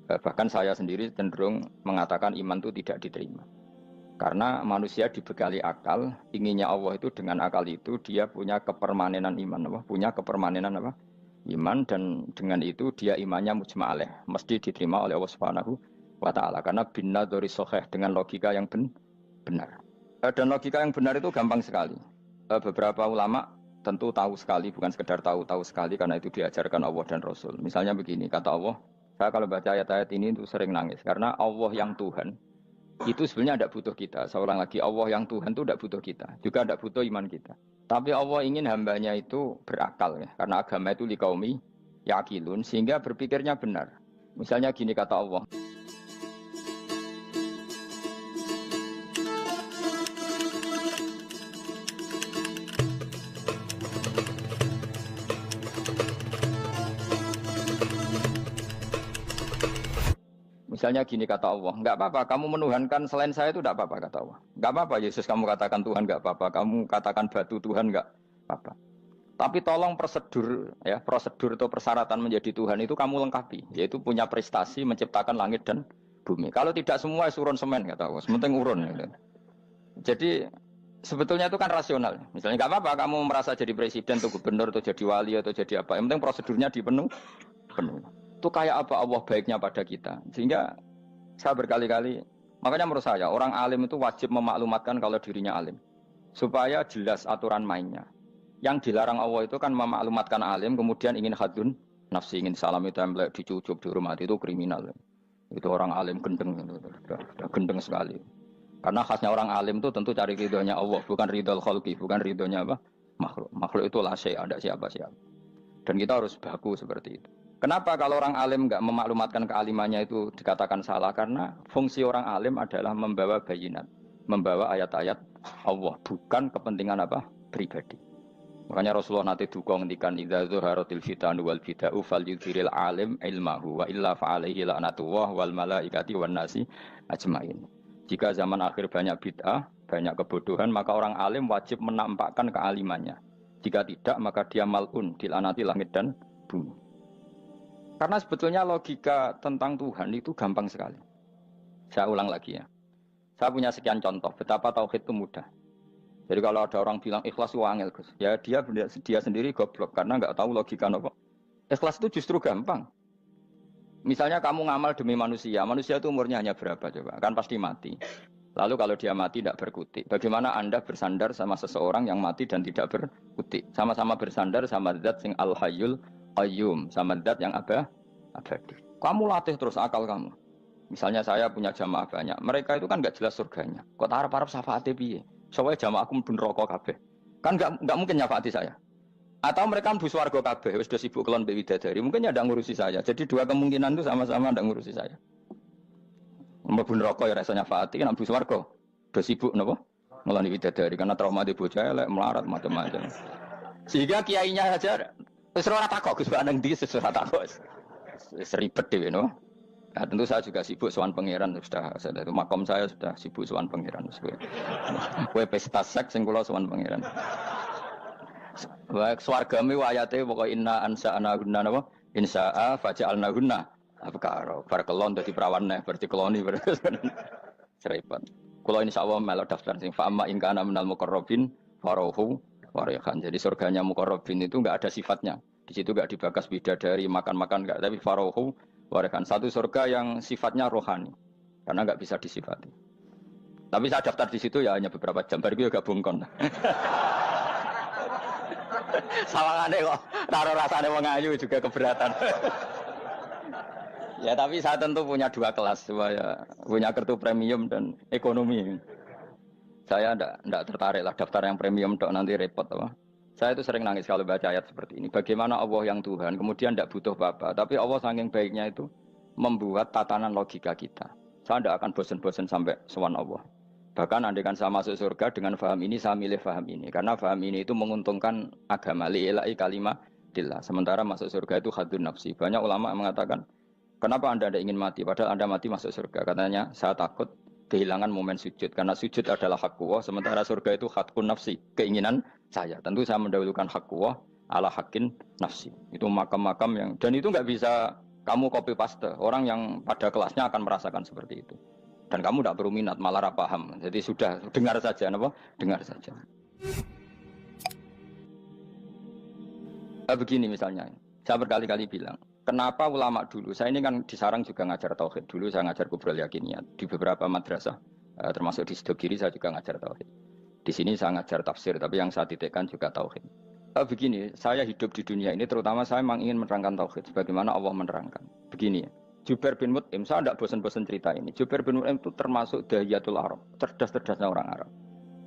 Bahkan saya sendiri cenderung mengatakan iman itu tidak diterima. Karena manusia dibekali akal, inginnya Allah itu dengan akal itu dia punya kepermanenan iman, apa? Punya kepermanenan apa? Iman, dan dengan itu dia imannya mujma'aleh, mesti diterima oleh Allah Subhanahu wa taala karena binna dari soheh dengan logika yang benar. Dan logika yang benar itu gampang sekali. Beberapa ulama tentu tahu sekali, bukan sekedar tahu sekali karena itu diajarkan Allah dan Rasul. Misalnya begini, kata Allah, saya kalau baca ayat-ayat ini itu sering nangis karena Allah yang Tuhan itu sebenarnya tidak butuh kita. Seorang lagi, Allah yang Tuhan itu tidak butuh kita, juga tidak butuh iman kita. Tapi Allah ingin hambanya itu berakal ya, karena agama itu liqaumi yaqilun, sehingga berpikirnya benar. Misalnya gini kata Allah. Misalnya gini kata Allah, enggak apa-apa, kamu menuhankan selain saya itu enggak apa-apa kata Allah. Enggak apa-apa Yesus kamu katakan Tuhan, enggak apa-apa, kamu katakan batu Tuhan, enggak apa-apa. Tapi tolong prosedur ya, prosedur atau persyaratan menjadi Tuhan itu kamu lengkapi, yaitu punya prestasi menciptakan langit dan bumi. Kalau tidak semua urun semen kata Allah, sementing urun gitu. Jadi sebetulnya itu kan rasional. Misalnya enggak apa-apa kamu merasa jadi presiden atau gubernur atau jadi wali atau jadi apa, yang penting prosedurnya dipenuhi. Itu kayak apa Allah baiknya pada kita. Sehingga saya berkali-kali, makanya menurut saya orang alim itu wajib memaklumatkan kalau dirinya alim, supaya jelas aturan mainnya. Yang dilarang Allah itu kan memaklumatkan alim kemudian ingin hadun nafsi, ingin salam itu template dicucuk dihormati, itu kriminal. Itu orang alim gendeng, sudah gendeng sekali. Karena khasnya orang alim itu tentu cari ridhonya Allah, bukan ridhol khalqi, bukan ridhonya apa? Makhluk. Makhluk itu la syai', ada siapa-siapa. Dan kita harus baku seperti itu. Kenapa kalau orang alim nggak memaklumatkan kealimannya itu dikatakan salah? Karena fungsi orang alim adalah membawa bayinat, membawa ayat-ayat Allah, bukan kepentingan apa? Pribadi. Makanya Rasulullah nanti duka ngendikan idza zuharatil fitanu wal bid'u falyudhiril alim ilmahu wa illa fa'alaihi la'natullah wal malaikati wan nasi ajmain. Jika zaman akhir banyak bid'ah, banyak kebodohan, maka orang alim wajib menampakkan kealimannya. Jika tidak, maka dia mal'un, dilaknati langit dan bumi. Karena sebetulnya logika tentang Tuhan itu gampang sekali. Saya ulang lagi ya. Saya punya sekian contoh betapa tauhid itu mudah. Jadi kalau ada orang bilang ikhlas itu angel, Gus, ya dia sendiri goblok karena nggak tahu logika apa. Ikhlas itu justru gampang. Misalnya kamu ngamal demi manusia, manusia itu umurnya hanya berapa coba? Kan pasti mati. Lalu kalau dia mati tidak berkutik, bagaimana Anda bersandar sama seseorang yang mati dan tidak berkutik? Sama-sama bersandar sama zat sing al-hayyul qayyum, sama zat yang abadi. Kamu latih terus akal kamu. Misalnya saya punya jamaah banyak, mereka itu kan nggak jelas surganya. Kok harap-harap syafaate piye? Soalnya jamaah aku mlebu neraka kabeh. Kan nggak mungkin nyafaati saya. Atau mereka mlebu swarga kabeh, wis do sibuk kelon mbek widadari. Mungkin ya ndak ngurusi saya. Jadi dua kemungkinan itu sama-sama ndak ngurusi saya. Mlebu neraka ya rasanya nyafaati, kan mlebu swarga. Do sibuk napa? Ngeloni widadari karena trauma di bocah elek, melarat macam-macam. Sehingga kiainya saja wis ora takok Gus nang ndi wis ora takok. Wis ribet dhewe no. Nah, tentu saya juga sibuk sowan pangeran sudah itu makom saya sudah sibuk sowan pangeran. Kowe pesta seks sing kula sowan pangeran. Wa swargame ayate pokoke inna ansa'ana gunna napa? Insa'a faja'alna gunna. Apa karo bar kelon dadi perawan neh berarti keloni serempet. Kula insyaallah melok daftar sing fa amma in kana minal muqarrabin farohu warihan. Jadi surganya muqarrabin itu enggak ada sifatnya. Di situ enggak dibakas bidadari, makan-makan enggak, tapi farohu warihan. Satu surga yang sifatnya rohani. Karena enggak bisa disifati. Tapi saya daftar di situ ya hanya beberapa jam, baru gue gabung kon. Sawangane kok taruh rasane wong ayu juga keberatan. Ya tapi saya tentu punya dua kelas, saya punya kartu premium dan ekonomi. Saya enggak tertarik lah daftar yang premium dok, nanti repot apa. Saya itu sering nangis kalau baca ayat seperti ini. Bagaimana Allah yang Tuhan kemudian tidak butuh apa-apa, tapi Allah saking baiknya itu membuat tatanan logika kita. Saya tidak akan bosan-bosan sampai sowan Allah. Bahkan andaikan saya masuk surga dengan faham ini, saya milih faham ini. Karena faham ini itu menguntungkan agama. Li'ilai kalimatillah. Sementara masuk surga itu hadun nafsi. Banyak ulama mengatakan, kenapa Anda tidak ingin mati? Padahal Anda mati masuk surga. Katanya, saya takut kehilangan momen sujud. Karena sujud adalah hak Allah. Sementara surga itu hakun nafsi. Keinginan saya. Tentu saya mendahulukan hak Allah ala hakin nafsi. Itu makam-makam yang... Dan itu nggak bisa Kamu copy paste. Orang yang pada kelasnya akan merasakan seperti itu. Dan kamu tidak perlu minat, malah paham. Jadi sudah dengar saja, apa? Dengar saja. Begini misalnya, saya berkali-kali bilang, kenapa ulama dulu, saya ini kan di Sarang juga ngajar tauhid, dulu saya ngajar kubrul yakiniyat, di beberapa madrasah, termasuk di Sidogiri saya juga ngajar tauhid. Di sini saya ngajar tafsir, tapi yang saya titikkan juga tauhid. Begini, saya hidup di dunia ini, terutama saya memang ingin menerangkan tauhid, sebagaimana Allah menerangkan. Begini ya, Jubair bin Mut'im, saya tidak bosan-bosan cerita ini, Jubair bin Mut'im itu termasuk dahiyatul Arab, cerdas-cerdasnya orang Arab.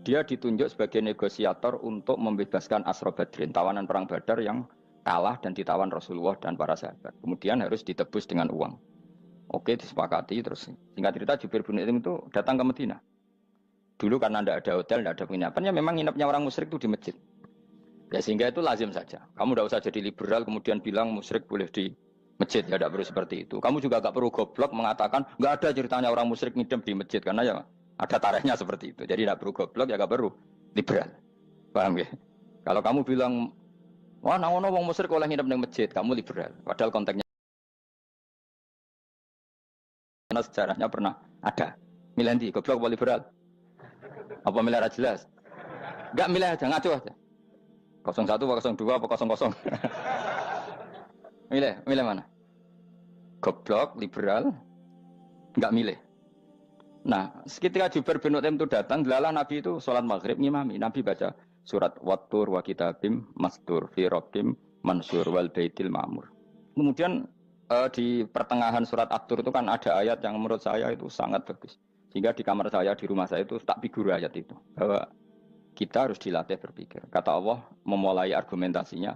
Dia ditunjuk sebagai negosiator untuk membebaskan Asra Badrin, tawanan perang Badar yang kalah dan ditawan Rasulullah dan para sahabat. Kemudian harus ditebus dengan uang. Oke, disepakati terus. Singkat cerita Jubair bin Mut'im itu datang ke Madinah. Dulu karena tidak ada hotel, tidak ada penginapan, ya memang nginepnya orang musyrik itu di masjid. Ya sehingga itu lazim saja. Kamu tidak usah jadi liberal kemudian bilang musyrik boleh di masjid, ya tidak perlu seperti itu. Kamu juga tidak perlu goblok mengatakan nggak ada ceritanya orang musyrik nginep di masjid karena ya ada tarehnya seperti itu. Jadi tidak perlu goblok, ya tidak perlu liberal. Paham ya? Kalau kamu bilang, wah nangono wong musyrik oleh nginep di masjid, kamu liberal. Padahal konteksnya karena sejarahnya pernah ada. Milih di goblok apa liberal? Apa milih jelas? Enggak milih aja, ngaco aja. 01 apa 02 apa 00. Milih mana? Goblok, liberal, enggak milih. Nah, ketika Jubair bin Mut'im itu datang, delalah Nabi itu sholat maghrib ngimami. Nabi baca surat Wattur wa kitabim mastur fi rabbim mansur wal baitil ma'mur. Kemudian di pertengahan surat At-Tur itu kan ada ayat yang menurut saya itu sangat bagus. Sehingga di kamar saya, di rumah saya itu tak figur ayat itu. Bahwa kita harus dilatih berpikir. Kata Allah memulai argumentasinya,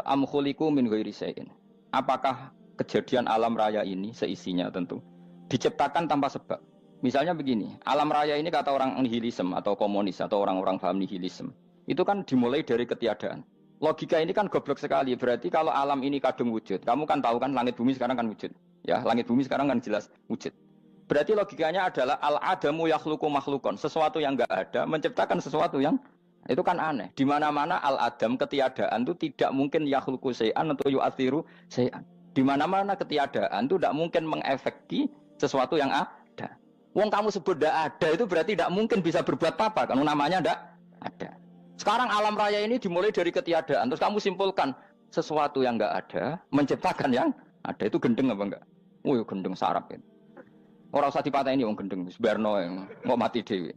am khuliqu min ghairi syai'in. Apakah kejadian alam raya ini seisinya tentu diciptakan tanpa sebab. Misalnya begini, alam raya ini kata orang nihilisme atau komunis atau orang-orang paham nihilisme, itu kan dimulai dari ketiadaan. Logika ini kan goblok sekali. Berarti kalau alam ini kadung wujud, kamu kan tahu kan langit bumi sekarang kan wujud. Ya, langit bumi sekarang kan jelas wujud. Berarti logikanya adalah al-adamu yakhluqu makhlukon, sesuatu yang enggak ada menciptakan sesuatu yang itu kan aneh. Di mana-mana al-adam ketiadaan itu tidak mungkin yakhluqu syai'an atau yu'athiru syai'an. Di mana-mana ketiadaan itu tidak mungkin mengefeki sesuatu yang ada. Wong kamu sebut tidak ada itu berarti tidak mungkin bisa berbuat apa-apa karena namanya tidak ada. Sekarang alam raya ini dimulai dari ketiadaan. Terus kamu simpulkan sesuatu yang enggak ada menciptakan yang ada, itu gendeng apa enggak? Oh, gendeng sarap itu. Orang usah dipatahin wong gendeng, sebarno yang mau mati dewi.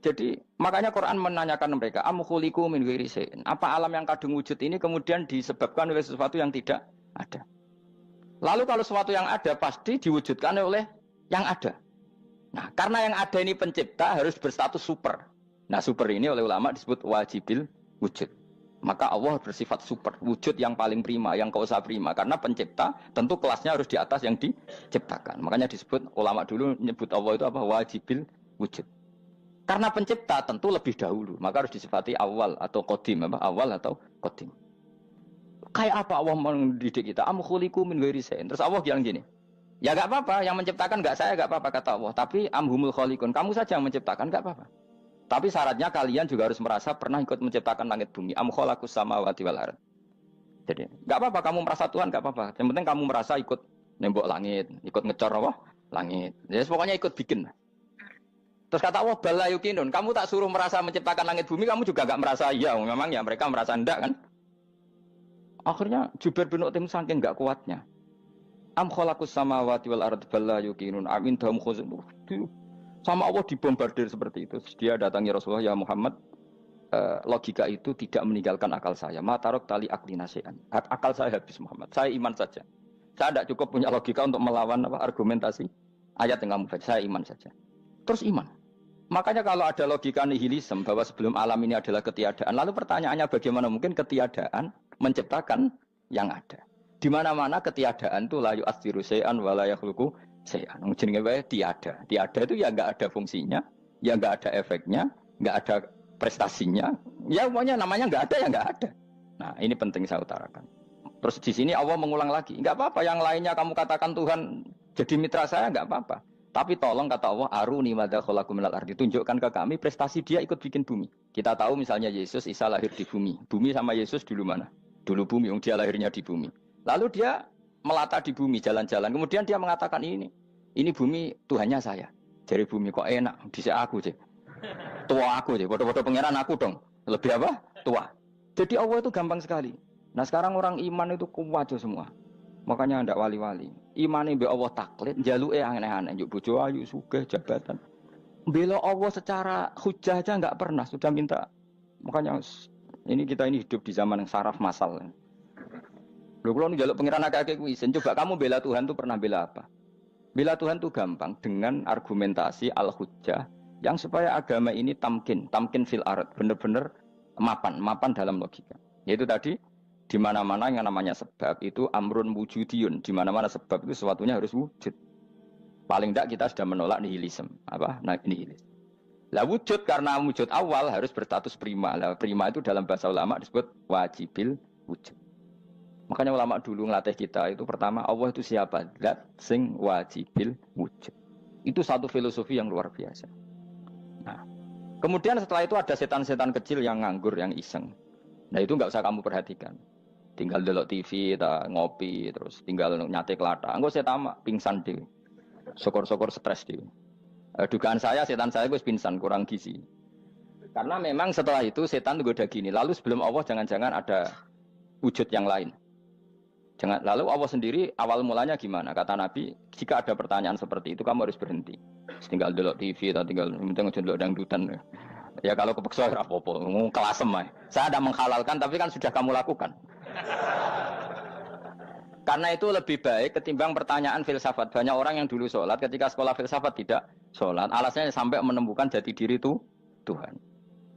Jadi makanya Quran menanyakan mereka, am khuliqu min ghairi syai'in. Apa alam yang kadung wujud ini kemudian disebabkan oleh sesuatu yang tidak ada? Lalu kalau sesuatu yang ada pasti diwujudkan oleh yang ada. Nah, karena yang ada ini pencipta harus berstatus super. Nah, super ini oleh ulama disebut wajibil wujud. Maka Allah bersifat super, wujud yang paling prima, yang kausa prima. Karena pencipta tentu kelasnya harus di atas yang diciptakan. Makanya disebut, ulama dulu menyebut Allah itu apa? Wajibil wujud. Karena pencipta tentu lebih dahulu. Maka harus disifati awal atau qadim. Awal atau qadim. Kayak apa Allah mendidik kita? Am khuliqu min ghairi syai'in. Terus Allah bilang gini, ya gak apa-apa, yang menciptakan gak saya, gak apa-apa kata Allah. Tapi amhumul khaliqun, kamu saja yang menciptakan, gak apa-apa. Tapi syaratnya kalian juga harus merasa pernah ikut menciptakan langit bumi. Am khalaqus samawati wal ardh. Jadi, enggak apa-apa kamu merasa Tuhan, enggak apa-apa. Yang penting kamu merasa ikut nembok langit, ikut ngecor apa? Langit. Jadi pokoknya ikut bikin. Terus kata Allah, bala yukinun, kamu tak suruh merasa menciptakan langit bumi, kamu juga enggak merasa iya. Memang ya mereka merasa enggak kan? Akhirnya Jubair bin Mut'im saking enggak kuatnya. Am khalaqus samawati wal ardh bala yukinun amin dahum khuzun. Sama Allah dibombardir seperti itu. Dia datangi Rasulullah, ya Muhammad, logika itu tidak meninggalkan akal saya. Matarok tali akli nasian. Akal saya habis Muhammad. Saya iman saja. Saya tidak cukup punya logika untuk melawan argumentasi ayat yang kamu baca. Saya iman saja. Terus iman. Makanya kalau ada logika nihilisme bahwa sebelum alam ini adalah ketiadaan, lalu pertanyaannya bagaimana mungkin ketiadaan menciptakan yang ada? Di mana-mana ketiadaan itu la yu'atsiru syai'an wa la yakhluqu syai'an. Jenenge wae tiada. Tiada itu ya enggak ada fungsinya, ya enggak ada efeknya, enggak ada prestasinya. Ya pokoknya namanya enggak ada ya enggak ada. Nah, ini penting saya utarakan. Terus di sini Allah mengulang lagi, enggak apa-apa yang lainnya kamu katakan Tuhan jadi mitra saya enggak apa-apa. Tapi tolong kata Allah, aruni madza khalaqu minal ardi, tunjukkan ke kami prestasi dia ikut bikin bumi. Kita tahu misalnya Yesus, Isa lahir di bumi. Bumi sama Yesus dulu mana? Dulu bumi, dia lahirnya di bumi. Lalu dia melata di bumi, jalan-jalan. Kemudian dia mengatakan ini bumi Tuhannya saya. Jadi bumi kok enak, dhisik aku sih. Tua aku sih, bodoh-bodoh pangeran aku dong. Lebih apa? Tua. Jadi Allah itu gampang sekali. Nah sekarang orang iman itu kuat semua. Makanya ndak wali-wali. Imane mbek Allah taklid, njaluke aneh-aneh, njuk bojo ayu, sugih, jabatan. Bela Allah secara hujah aja enggak pernah, sudah minta. Makanya kita hidup di zaman yang saraf masal. Lho kula njaluk pangeran akeh-akeh kuwi, coba kamu bela Tuhan tuh pernah bela apa? Bela Tuhan tuh gampang dengan argumentasi al-hujjah yang supaya agama ini tamkin fil ard, benar-benar mapan dalam logika. Yaitu tadi di mana-mana yang namanya sebab itu amrun wujudiyun, di mana-mana sebab itu sesuatunya harus wujud. Paling tidak kita sudah menolak nihilisme. Apa? Nah, nihilis. Lah wujud karena wujud awal harus berstatus prima. Lah prima itu dalam bahasa ulama disebut wajibil wujud. Makanya ulama dulu ngelatih kita itu pertama Allah itu siapa? Zat sing wajibil wujud. Itu satu filosofi yang luar biasa. Nah, kemudian setelah itu ada setan-setan kecil yang nganggur, yang iseng. Nah itu nggak usah kamu perhatikan. Tinggal delok TV, ngopi, terus tinggal nyate kelata. Enggak saya tamak, pingsan deh. Sokor-sokor stres deh. Dugaan saya setan saya gue pingsan, kurang gizi. Karena memang setelah itu setan itu udah gini. Lalu sebelum Allah jangan-jangan ada wujud yang lain. Lalu Allah sendiri awal mulanya gimana? Kata Nabi, jika ada pertanyaan seperti itu kamu harus berhenti. Tinggal delok TV atau tinggal delok dangdutan. Ya kalau kepeksa apa-apa, kelasem ae. Saya ada menghalalkan tapi kan sudah kamu lakukan. Karena itu lebih baik ketimbang pertanyaan filsafat. Banyak orang yang dulu sholat ketika sekolah filsafat tidak sholat. Alasannya sampai menemukan jati diri itu Tuhan.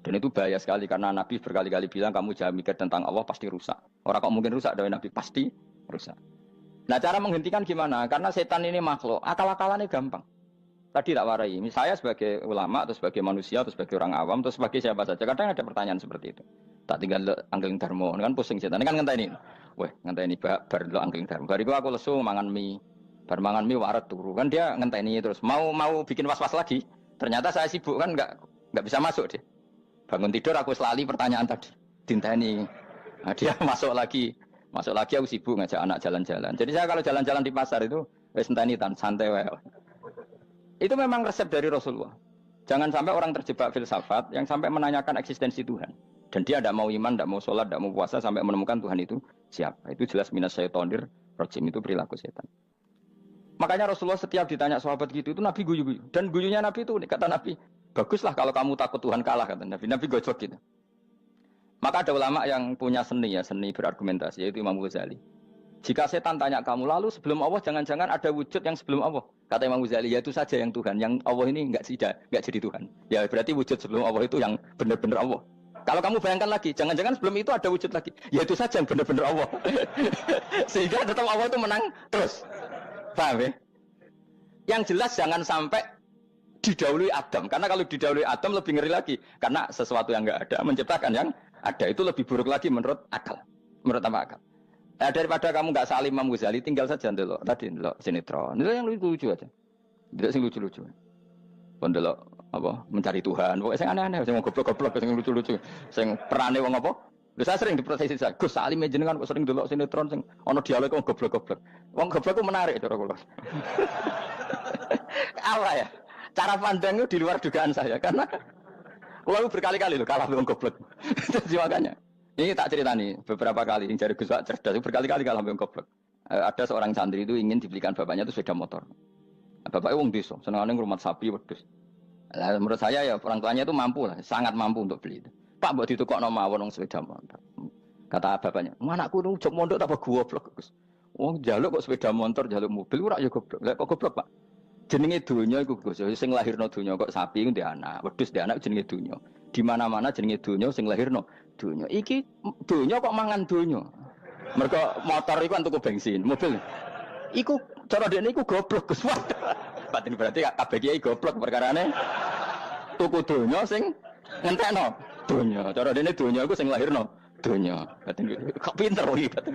Dan itu bahaya sekali karena Nabi berkali-kali bilang kamu jangan mikir tentang Allah pasti rusak. Orang kok mungkin rusak dari Nabi pasti rusak. Nah cara menghentikan gimana? Karena setan ini makhluk, akal-akalannya gampang. Tadi tak warai, saya sebagai ulama, atau sebagai manusia, atau sebagai orang awam, atau sebagai siapa saja. Kadang ada pertanyaan seperti itu. Tak tinggal anggeling dharma, kan pusing setan. Ini kan ngenteni. Weh, ngenteni bar lo anggeling dharma. Bariku aku lesu mangan mie. Bar mangan mie waret turu. Kan dia ngenteni terus. Mau bikin was-was lagi. Ternyata saya sibuk kan enggak bisa masuk dia. Bangun tidur aku selali pertanyaan tadi. Dinteni. Nah, dia masuk lagi aku sibuk ngajak anak jalan-jalan. Jadi saya kalau jalan-jalan di pasar itu wis enteni tan santai wae. Itu memang resep dari Rasulullah. Jangan sampai orang terjebak filsafat yang sampai menanyakan eksistensi Tuhan. Dan dia tidak mau iman, tidak mau sholat, tidak mau puasa sampai menemukan Tuhan itu siapa. Itu jelas minas syaitonir rajim, itu perilaku setan. Makanya Rasulullah setiap ditanya sahabat gitu itu Nabi guyu-guyu. Dan guyunya Nabi itu kata Nabi, baguslah kalau kamu takut Tuhan kalah kata Nabi. Nabi gojok gitu. Maka ada ulama yang punya seni berargumentasi yaitu Imam Ghazali. Jika setan tanya kamu lalu sebelum Allah jangan-jangan ada wujud yang sebelum Allah. Kata Imam Ghazali, ya itu saja yang Tuhan. Yang Allah ini enggak jadi Tuhan. Ya berarti wujud sebelum Allah itu yang benar-benar Allah. Kalau kamu bayangkan lagi, jangan-jangan sebelum itu ada wujud lagi. Ya itu saja yang benar-benar Allah. Sehingga tetap Allah itu menang terus. Paham ya? Yang jelas jangan sampai didahului Adam. Karena kalau didahului Adam lebih ngeri lagi. Karena sesuatu yang enggak ada menciptakan yang ada. Itu lebih buruk lagi menurut akal. Menurut apa akal? Daripada kamu nggak salim Imam Ghazali, tinggal saja ndelok. Tadi ndelok sinetron. Itu yang lucu aja. Ndelok sing lucu-lucu. Ndelok apa? Mencari Tuhan. Pokoknya sing aneh-aneh, sing goblok-goblok, sing lucu-lucu, sing perane wong apa? Lha saya sering diprotes saya. Gus Salim jenengan kok sering ndelok sinetron sing ana dialog wong goblok-goblok. Wong goblok ku menarik cara kula. Apa ya? Cara pandang itu di luar dugaan saya karena kula berkali-kali lho kalah wong goblok. Jadi makanya ini tak cerita nih, beberapa kali yang jari Gus Wak cerdas, berkali-kali kalah sampai goblok. Ada seorang santri itu ingin dibelikan bapaknya itu sepeda motor. Bapaknya wong desa, senengane ngrumat sapi wedhus. Lah menurut saya ya orang tuanya itu mampu lah, sangat mampu untuk beli itu. Pak mbok ditukokno mawon wong sepeda motor. Kata bapaknya, "Anakku nu jok mondok tak goblok, Gus." Wong njaluk kok sepeda motor, njaluk mobil ora ya goblok. Lah kok goblok, Pak? Jenenge donya iku Gus, sing lahirno donya kok sapi ku ndek anak, wedhus ndek anak jenenge donya. Di mana-mana jenenge donya sing lahirno donya. Iki donya kok mangan donya. Mergo motor iku kan tuku bensin, mobil. Iku cara dekne iku goblok Gus. Batin berarti kabeh kiai goblok perkarane tuku donya sing ngentekno donya. Cara dekne donya iku sing lahirno donya. Batin kok pinter iki batin.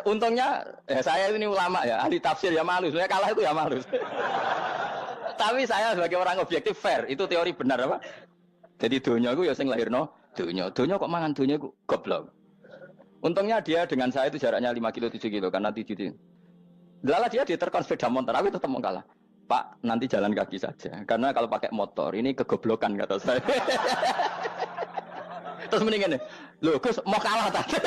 Untungnya saya ini ulama ya, ahli tafsir ya malu. Saya kalah itu ya malu. Tapi saya sebagai orang objektif fair, itu teori benar apa? Jadi donya itu ya sing lahirno donya. Donya kok mangan donya iku goblok. Untungnya dia dengan saya itu jaraknya 5 kilo 7 kilo karena 7 kilo. Lala dia diterkon sepeda motor, aku tetap mau kalah. Pak, nanti jalan kaki saja. Karena kalau pakai motor ini kegoblokan kata saya. Terus mendingan nih, loh Gus mau kalah tadi.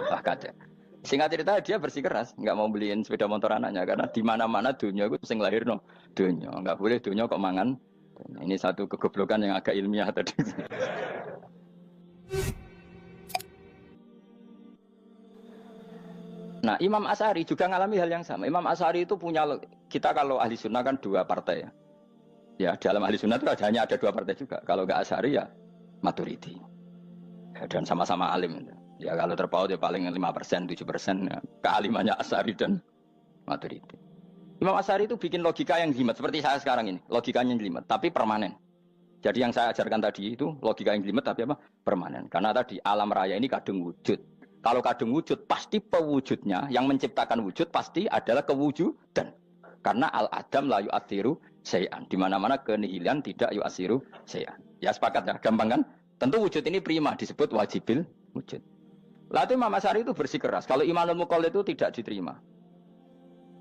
Wah kacau. Singkat cerita dia bersikeras, nggak mau beliin sepeda motor anaknya karena di mana-mana dunia itu sing lahir no dunia, nggak boleh dunia kok mangan. Ini satu kegoblokan yang agak ilmiah tadi. Nah, Imam Asy'ari juga ngalami hal yang sama. Imam Asy'ari itu punya, kita kalau ahli sunnah kan dua partai ya. Ya dalam ahli sunnah itu hanya ada dua partai juga. Kalau nggak Asy'ari ya Maturidi. Ya, dan sama-sama alim. Ya kalau terpaut ya paling 5%, 7% ya. Kealimannya Asy'ari dan Maturidi. Imam Asy'ari itu bikin logika yang jelimet seperti saya sekarang ini. Logikanya yang jelimet, tapi permanen. Jadi yang saya ajarkan tadi itu logika yang jelimet tapi apa? Permanen. Karena tadi alam raya ini kadung wujud. Kalau kadung wujud pasti pewujudnya yang menciptakan wujud pasti adalah kewujudan. Karena al-adam la yu'athiru syai'an. Di mana-mana kenihilan tidak yu'athiru syai'an. Ya sepakat ya, gampang kan? Tentu wujud ini prima disebut wajibil wujud. Lalu Imam Asy'ari itu bersikeras. Kalau imanul muqallid itu tidak diterima.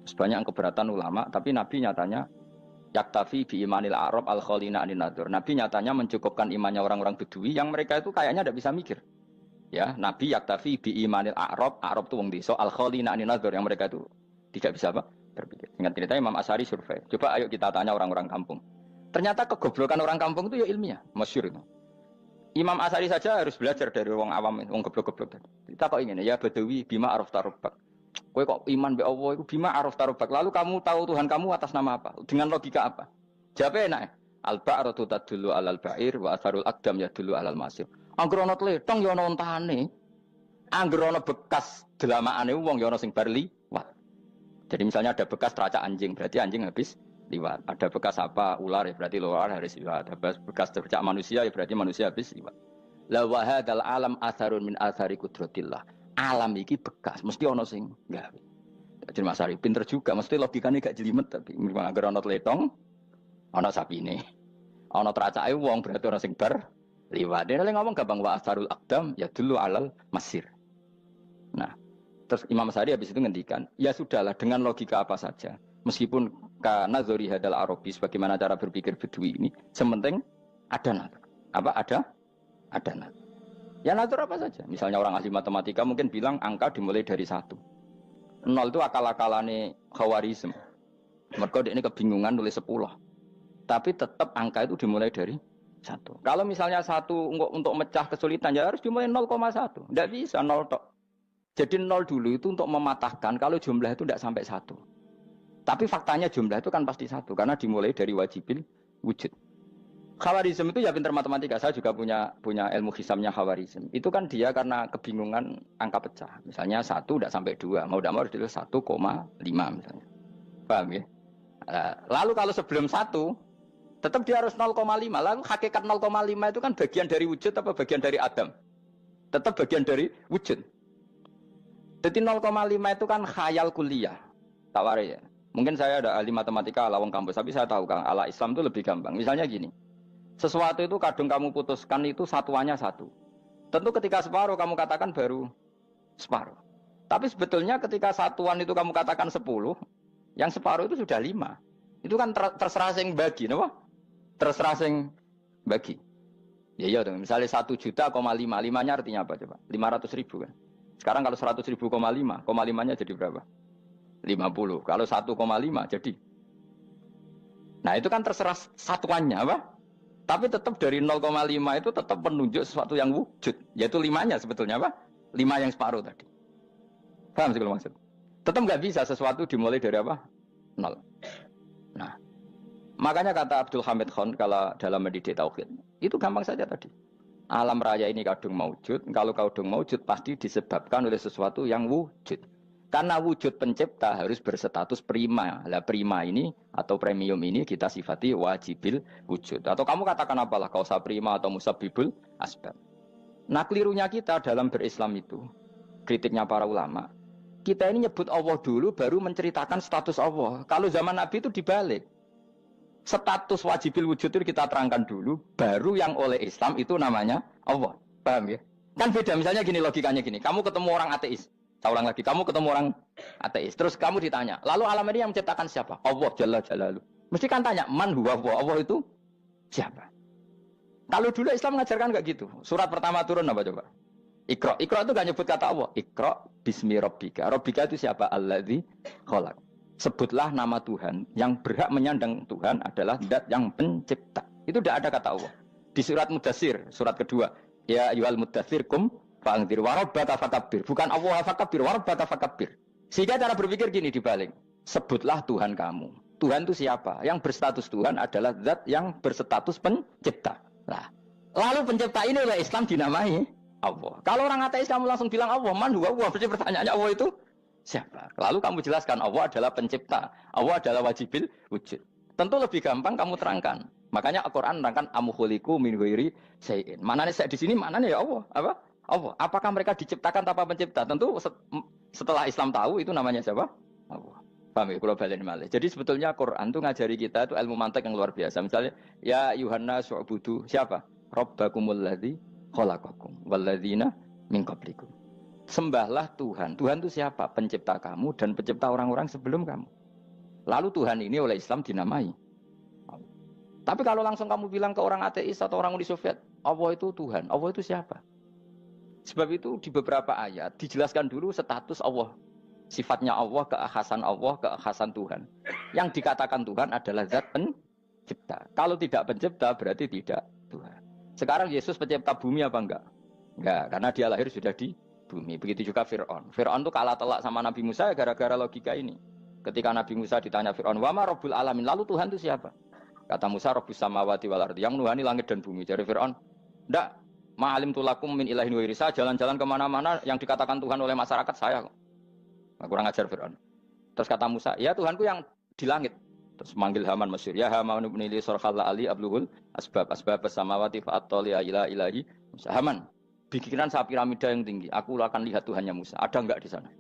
Sebanyak keberatan ulama, tapi Nabi nyatanya yaktafi bi imanil Arab al-khalina anin nadur. Nabi nyatanya mencukupkan imannya orang-orang Bedui yang mereka itu kayaknya tidak bisa mikir. Ya, Nabi yaktafi bi imanil Arab itu wong desa al-khalina anin nadur yang mereka itu tidak bisa apa? Berpikir. Ingat cerita Imam Asy'ari survei. Coba ayo kita tanya orang-orang kampung. Ternyata kegoblokan orang kampung itu ya ilmiah, masyhur itu. Imam Asy'ari saja harus belajar dari wong awam, wong goblok-goblok tadi. Kita kok ingin ya Badawi bima araf tarubak. Kowe kok iman be Allah itu bima araf tarubak. Lalu kamu tahu Tuhan kamu atas nama apa? Dengan logika apa? Jawabnya enak. Al-ba'ratu tadullu 'alal ba'ir wa atharul aqdam yadullu 'alal masir. Angger ana tletong ya ana ontane. Angger ana bekas delamaane wong ya ana sing bar liwat. Jadi misalnya ada bekas teracak anjing, berarti anjing habis liwat. Ada bekas apa ular ya berarti ular harus liwat. Ada bekas tercak manusia ya berarti manusia habis liwat. La wa hadzal alam atharun min athari qudratillah. Alam iki bekas mesti ana sing gawe. Jadi Mas Ari pinter juga, mesti logikane gak jelimet tapi memang agar ana tletong ana sapine. Ana teracake wong berarti ana sing bar liwat. Dia ngomong gampang wa atharul aqdam ya dulu alal masir. Nah, terus Imam Asy'ari habis itu ngendikan, ya sudahlah dengan logika apa saja. Meskipun karena zori hadal Arabi sebagaimana cara berpikir Bedui ini, sementing ada natur. Apa ada? Ada natur. Ya natur apa saja. Misalnya orang ahli matematika mungkin bilang angka dimulai dari 1. 0 itu akal-akalane Khawarizm. Mereka ini kebingungan nulis 10. Tapi tetap angka itu dimulai dari 1. Kalau misalnya 1 untuk mecah kesulitan ya harus dimulai 0,1. Tidak bisa 0 tok. Jadi 0 dulu itu untuk mematahkan kalau jumlah itu tidak sampai 1. Tapi faktanya jumlah itu kan pasti 1 karena dimulai dari wajibil wujud. Khawarizm itu ya pintar matematika. Saya juga punya ilmu hisamnya Khawarizm. Itu kan dia karena kebingungan angka pecah. Misalnya 1 tidak sampai 2. Mau tidak mau harus ditulis 1,5 misalnya. Paham ya? Lalu kalau sebelum 1 tetap dia harus 0,5. Lalu hakikat 0,5 itu kan bagian dari wujud apa bagian dari Adam? Tetap bagian dari wujud. Jadi 0,5 itu kan khayal kuliah. Tawari ya. Mungkin saya ada ahli matematika ala wong kampus, tapi saya tahu Kang, ala Islam itu lebih gampang. Misalnya gini. Sesuatu itu kadung kamu putuskan itu satuannya 1. Tentu ketika separuh kamu katakan baru separuh. Tapi sebetulnya ketika satuan itu kamu katakan 10, yang separuh itu sudah 5. Itu kan terserah sing bagi, no? Terserah sing bagi. Ya iya dong, misalnya 1 juta, 5, 5-nya artinya apa coba? 500 ribu kan? Sekarang kalau 100 ribu, 5-nya jadi berapa? 50. Kalau 1,5 jadi. Nah itu kan terserah satuannya apa? Tapi tetap dari 0,5 itu tetap menunjuk sesuatu yang wujud. Yaitu 5-nya sebetulnya apa? 5 yang separuh tadi. Paham sih kalau maksud? Tetap nggak bisa sesuatu dimulai dari apa? 0. Nah, makanya kata Abdul Hamid Khan kalau dalam mendidik tauhid, itu gampang saja tadi. Alam raya ini kadung maujud, kalau kadung maujud pasti disebabkan oleh sesuatu yang wujud. Karena wujud pencipta harus berstatus prima. Lah prima ini atau premium ini kita sifati wajibil wujud. Atau kamu katakan apalah kausa prima atau musabibul asbab. Nah kelirunya kita dalam berislam itu, kritiknya para ulama, kita ini nyebut Allah dulu baru menceritakan status Allah. Kalau zaman Nabi itu dibalik. Status wajibil wujud itu kita terangkan dulu, baru yang oleh Islam itu namanya Allah. Paham ya? Kan beda, misalnya gini logikanya gini, kamu ketemu orang ateis, saya ulang lagi, kamu ketemu orang ateis, terus kamu ditanya, lalu alam ini yang menciptakan siapa? Allah Jalla Jalaluh. Mesti kan tanya, man huwa Allah, Allah itu siapa? Kalau dulu Islam mengajarkan enggak gitu. Surat pertama turun apa coba? Iqra. Iqra itu enggak nyebut kata Allah. Iqra bismi rabbika. Rabbika itu siapa? Alladzi khalaq. Sebutlah nama Tuhan. Yang berhak menyandang Tuhan adalah zat yang pencipta. Itu tidak ada kata Allah. Di surat Mudatsir, surat kedua. Ya ayyuhal mudatsir kum fa'anzir wa rabbaka fakabbir. Bukan Allah fakabbir, wa rabbaka fakabbir. Sehingga cara berpikir gini dibalik. Sebutlah Tuhan kamu. Tuhan itu siapa? Yang berstatus Tuhan adalah zat yang berstatus pencipta. Nah, lalu pencipta ini oleh Islam dinamai Allah. Kalau orang ateis kamu langsung bilang Allah, man huwa Allah. Berarti pertanyaannya Allah itu siapa? Lalu kamu jelaskan Allah adalah pencipta, Allah adalah wajibil wujud. Tentu lebih gampang kamu terangkan. Makanya Al-Qur'an menerangkan amkhuliqu min ghairi syai'in. Manane saya di sini manane ya Allah. Apa? Allah. Apakah mereka diciptakan tanpa pencipta? Tentu setelah Islam tahu itu namanya siapa? Allah. Paham ya? Kalau balen malih. Jadi sebetulnya Quran itu ngajari kita itu ilmu mantik yang luar biasa. Misalnya ya Yuhanna su'budu siapa? Rabbakumul ladzi khalaqakum walladzina min qablikum. Sembahlah Tuhan. Tuhan itu siapa? Pencipta kamu dan pencipta orang-orang sebelum kamu. Lalu Tuhan ini oleh Islam dinamai. Tapi kalau langsung kamu bilang ke orang ateis atau orang Uni Soviet, Allah itu Tuhan. Allah itu siapa? Sebab itu di beberapa ayat dijelaskan dulu status Allah. Sifatnya Allah, keakhasan Allah, keakhasan Tuhan. Yang dikatakan Tuhan adalah zat pencipta. Kalau tidak pencipta berarti tidak Tuhan. Sekarang Yesus pencipta bumi apa enggak? Enggak, karena dia lahir sudah di bumi. Begitu juga Fir'aun. Fir'aun itu kalah telak sama Nabi Musa gara-gara logika ini. Ketika Nabi Musa ditanya Fir'aun, wa ma rabbul alamin? Lalu Tuhan itu siapa? Kata Musa, rabbus samawati wal ardi, yang menuhani langit dan bumi. Jadi Fir'aun, enggak, ma'alim tulakum min ilahin wa irisa, jalan-jalan kemana-mana yang dikatakan Tuhan oleh masyarakat saya kok. Nah, kurang ajar Fir'aun. Terus kata Musa, ya Tuhanku yang di langit. Terus manggil Haman Mesir, ya Haman ibn Ili sorkhalla ali abluhul asbab samawati fa'attoli ila ilahi Musa. Haman, bikinan saya piramida yang tinggi, aku akan lihat Tuhannya Musa. Ada enggak di sana?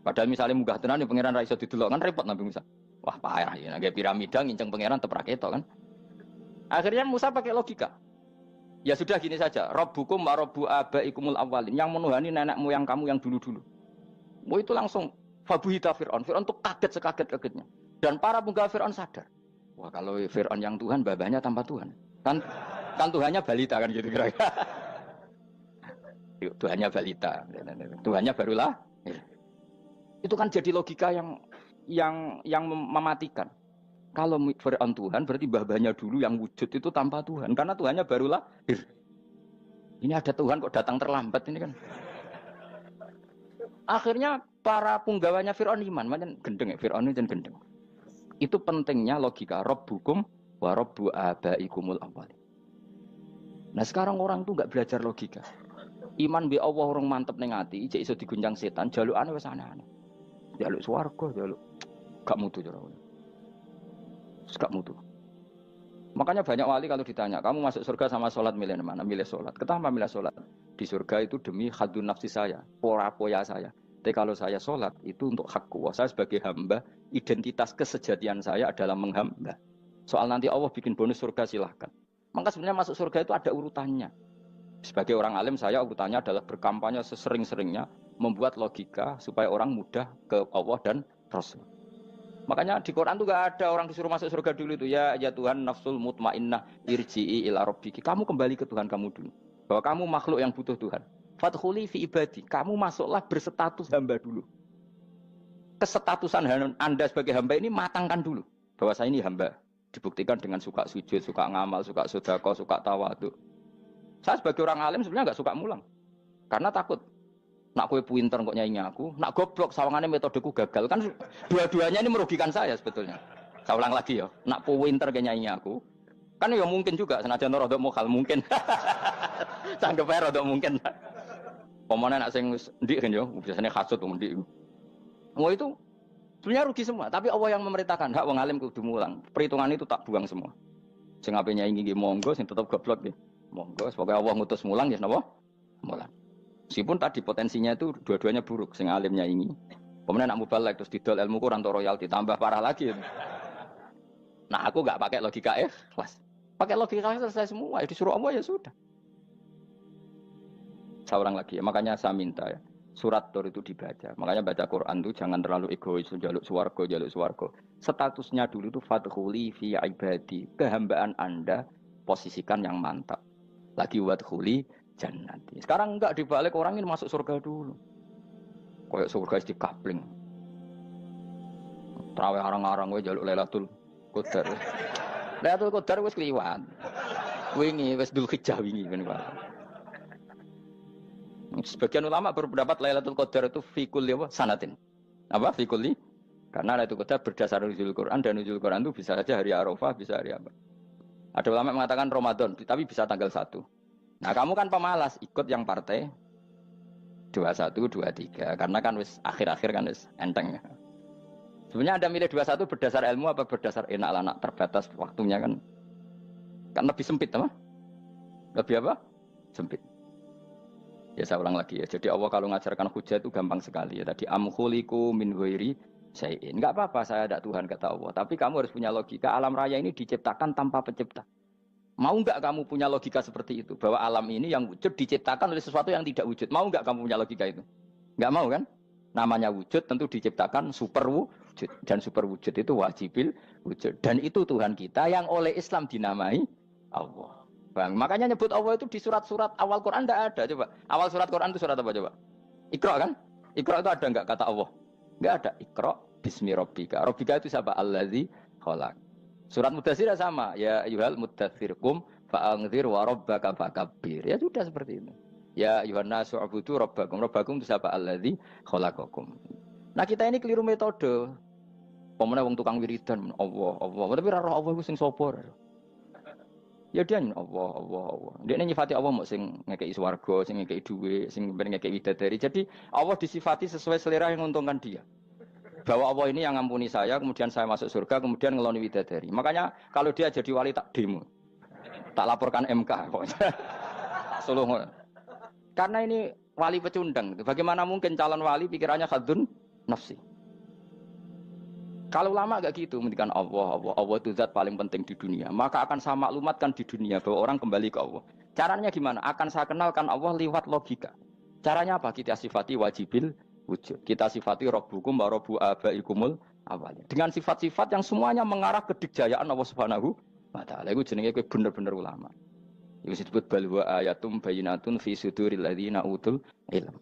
Padahal misalnya munggah tenan pangeran ra iso didelok kan repot Nabi Musa. Wah payah ya, nggak piramida nginceng pangeran teprak itu kan. Akhirnya Musa pakai logika. Ya sudah gini saja, Rabbukum wa rabbu abaikumul awwalin, yang menuhani nenek moyang kamu yang dulu-dulu. Mau itu langsung fabuhita Fir'aun. Fir'aun tuh kaget sekaget-kagetnya. Dan para penggawa Fir'aun sadar. Wah kalau Fir'aun yang Tuhan, babanya tanpa Tuhan. Kan Tuhannya balita kan gitu kira-kira. Tuhannya balita. Tuhannya barulah. Itu kan jadi logika yang mematikan. Kalau Fir'aun Tuhan berarti babanya dulu yang wujud itu tanpa Tuhan. Karena Tuhannya baru lahir. Ini ada Tuhan kok datang terlambat ini kan. Akhirnya para penggawanya Fir'aun iman. Macam gendeng ya, Fir'aun itu gendeng. Itu pentingnya logika. Rabbukum wa rabbu abaikumul awwalin. Nah sekarang orang tuh nggak belajar logika. Iman bi Allah orang mantep ning ati, cek iso diguncang setan, jalukane wis aneh-aneh. Jaluk swarga, jaluk gak mutu cara. Gak mutu. Makanya banyak wali kalau ditanya, kamu masuk surga sama sholat milih mana? Milih sholat. Kenapa milih sholat? Di surga itu demi khadun nafsi saya, pora-poya saya. Tapi kalau saya sholat itu untuk hakku. Saya sebagai hamba, identitas kesejatian saya adalah menghamba. Soal nanti Allah bikin bonus surga silahkan. Maka sebenarnya masuk surga itu ada urutannya. Sebagai orang alim saya urutannya adalah berkampanye sesering-seringnya, membuat logika supaya orang mudah ke Allah dan Rasul. Makanya di Quran tuh gak ada orang disuruh masuk surga dulu itu ya Tuhan nafsul mutmainnah irji'i ila rabbiki. Kamu kembali ke Tuhan kamu dulu. Bahwa kamu makhluk yang butuh Tuhan. Fadkhuli fi ibadi. Kamu masuklah berstatus hamba dulu. Kesetatusan Anda sebagai hamba ini matangkan dulu. Bahwa saya ini hamba. Dibuktikan dengan suka sujud, suka ngamal, suka sedekah, suka tawadhu. Saya sebagai orang alim sebenarnya gak suka mulang. Karena takut. Nak kue pinter kok nyanyi aku, nak goblok sawangannya metodeku gagal kan dua-duanya ini merugikan saya sebetulnya. Saya ulang lagi ya, nak pinter kayak nyanyi aku, kan ya mungkin juga senajan rodok mokal mungkin, sanggup aja rodok mungkin. Pemenang nak sing ndik kan yo, biasanya hasut ndik. Mau itu sebenarnya rugi semua, tapi Allah yang memerintahkan hak wong alim kudu mulang. Perhitungan itu tak buang semua. Sing ape nyanyi nggih monggo, sing tetep goblok nggih monggo. Semoga Allah ngutus mulang ya napa? Mulang. Meskipun tadi potensinya itu dua-duanya buruk, sing alimnya ini. Kemudian nak mubalek terus didol ilmu kurang royalti tambah parah lagi. Nah, aku nggak pakai logika ikhlas. Pakai logika selesai semua. Disuruh Allah ya sudah. Seorang lagi ya. Makanya saya minta ya. Surat Tur itu dibaca. Makanya baca Quran itu jangan terlalu egois, jaluk swarga. Statusnya dulu itu fadkhuli fi ibadi. Kehambaan Anda posisikan yang mantap. Lagi wadkhuli jannati. Sekarang enggak dibalik orang ini masuk surga dulu. Kayak surga di kapling. Terawih arang-arang gue jaluk Lailatul Qadar. Lailatul Qadar wis kliwat. Wingi wis Dzulhijjah wingi ben. Sebagian ulama berpendapat Lailatul Qadar itu fikul sanatin. Apa fikuli? Karena Lailatul Qadar berdasar nuzul Quran dan nuzul Quran itu bisa saja hari Arafah, bisa hari apa. Ada ulama yang mengatakan Ramadan, tapi bisa tanggal 1. Nah, kamu kan pemalas, ikut yang partai 21, 23. Karena kan wis akhir-akhir kan wis enteng. Sebenarnya Anda milih 21 berdasar ilmu apa berdasar enak anak terbatas waktunya kan? Kan lebih sempit, apa? Lebih apa? Sempit. Ya saya ulang lagi ya. Jadi Allah kalau mengajarkan hujah itu gampang sekali ya. Tadi amkhuliku min ghairi syai'in. Enggak apa-apa saya ada Tuhan kata Allah. Tapi kamu harus punya logika. Alam raya ini diciptakan tanpa pencipta. Mau enggak kamu punya logika seperti itu? Bahwa alam ini yang wujud diciptakan oleh sesuatu yang tidak wujud. Mau enggak kamu punya logika itu? Enggak mau kan? Namanya wujud tentu diciptakan super wujud. Dan super wujud itu wajibil wujud. Dan itu Tuhan kita yang oleh Islam dinamai Allah. Bang, makanya nyebut Allah itu di surat-surat awal Quran tidak ada. Coba, awal surat Quran itu surat apa coba? Iqra kan? Iqra itu ada enggak kata Allah? Enggak ada. Iqra bismi rabbika. Rabbika itu siapa? Allazi khalaq. Surat Mudatsir sama. Ya ayyuhal mudatsir qum fa'anzir wa rabbaka fakabbir. Ya sudah seperti itu. Ya ayyuhan nasu ubudu rabbakum. Rabbakum itu siapa? Allazi khalaqakum. Nah, kita ini keliru metode. Pemene wong tukang wiridan Allah. Tapi ora roh Allah ku sing sapa? Ya dia Allah. Dia nyifati Allah mau sing ngekei swarga, sing ngekei duit, sing ngekei widadari. Jadi Allah disifati sesuai selera yang menguntungkan dia. Bahwa Allah ini yang ngampuni saya, kemudian saya masuk surga, kemudian ngeloni widadari. Makanya kalau dia jadi wali tak demo, tak laporkan MK. Suluh. Karena ini wali pecundang. Bagaimana mungkin calon wali pikirannya khadun nafsi? Kalau lama agak gitu, mendikan Allah itu zat paling penting di dunia. Maka akan saya maklumatkan di dunia bahwa orang kembali ke Allah. Caranya gimana? Akan saya kenalkan Allah lewat logika. Caranya apa? Kita sifati wajibil wujud. Kita sifati Rabbukum wa Rabbu abaikumul awalin. Dengan sifat-sifat yang semuanya mengarah ke dikjayaan Allah Subhanahu wa Ta'ala. Itu jenenge kowe bener-bener ulama. Itu disebut bal wa ayatum bayyinatun fi suduril ladzina utul ilm.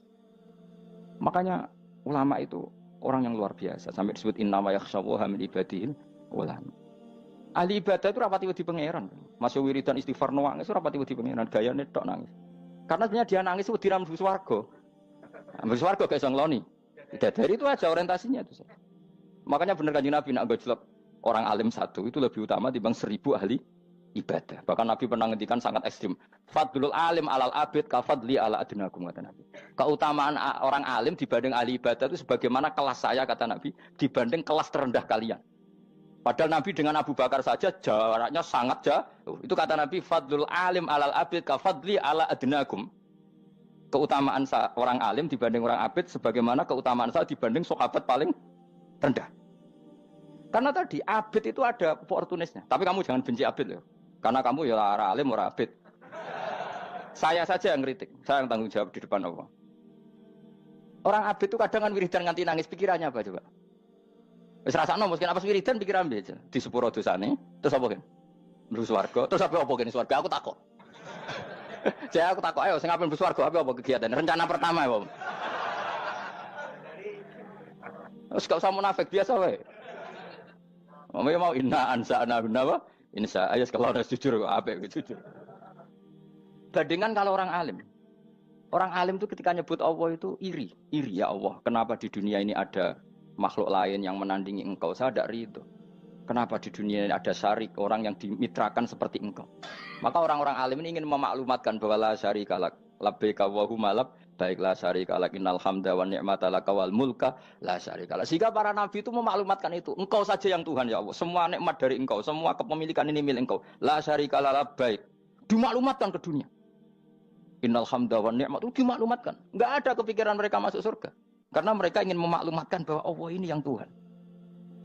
Makanya ulama itu orang yang luar biasa. Sampai disebut innama yakhsyallaha min ibadihil ulama. Ahli ibadah itu rapati wedi pangeran. Masuk wiridan istighfar nangis rapati wedi pangeran, gayane tok nangis. Karena sebenarnya dia nangis wedi ra mlebu swarga. Mlebu swarga gak iso ngloni. Dari itu aja orientasinya itu. Makanya bener Kanjeng Nabi nak gojlok orang alim satu itu lebih utama dibanding 1000 ahli ibadah. Bahkan Nabi pernah ngendikan sangat ekstrim. Fadlul alim alal abid kafadli ala adnakum kata Nabi. Keutamaan orang alim dibanding ahli ibadah itu sebagaimana kelas saya kata Nabi dibanding kelas terendah kalian. Padahal Nabi dengan Abu Bakar saja jaraknya sangat jauh. Itu kata Nabi fadlul alim alal abid kafadli ala adnakum. Keutamaan orang alim dibanding orang abid sebagaimana keutamaan saya dibanding sahabat paling rendah. Karena tadi abid itu ada oportunisnya. Tapi kamu jangan benci abid ya. Karena kamu ya orang alim, orang abid. Saya saja yang kritik. Saya yang tanggung jawab di depan Allah. Orang abid itu kadang kan wiridan nganti nangis. Pikirannya apa coba? Wis rasakno mungkin apa wiridan pikiran aja. Di sepuro dosane. Terus apa kan? Mlebu swarga. Terus apa kan swarga? Aku takut. Saya aku takut ayo sing ape mlebu swarga apa kegiatan? Rencana pertama ya, Pak. Terus gak usah munafik biasa wae. Mau inna ansa'na apa? Insya Allah kalau ada jujur apa jujur. Bandingkan kalau orang alim. Orang alim itu ketika nyebut Allah itu iri ya Allah. Kenapa di dunia ini ada makhluk lain yang menandingi engkau? Saya tidak ridho. Kenapa di dunia ini ada syarik orang yang dimitrakan seperti engkau? Maka orang-orang alim ini ingin memaklumatkan bahwa la syarika lak labbaika wa huma lab baiklah syarika lak innal hamda wa ni'mata laka wal mulka la syarika lak. Sehingga para nabi itu memaklumatkan itu. Engkau saja yang Tuhan ya Allah. Semua nikmat dari engkau, semua kepemilikan ini milik engkau. La syarika lak labbaik. Dimaklumatkan ke dunia. Innal hamda wa ni'mat itu dimaklumatkan. Enggak ada kepikiran mereka masuk surga. Karena mereka ingin memaklumatkan bahwa Allah ini yang Tuhan.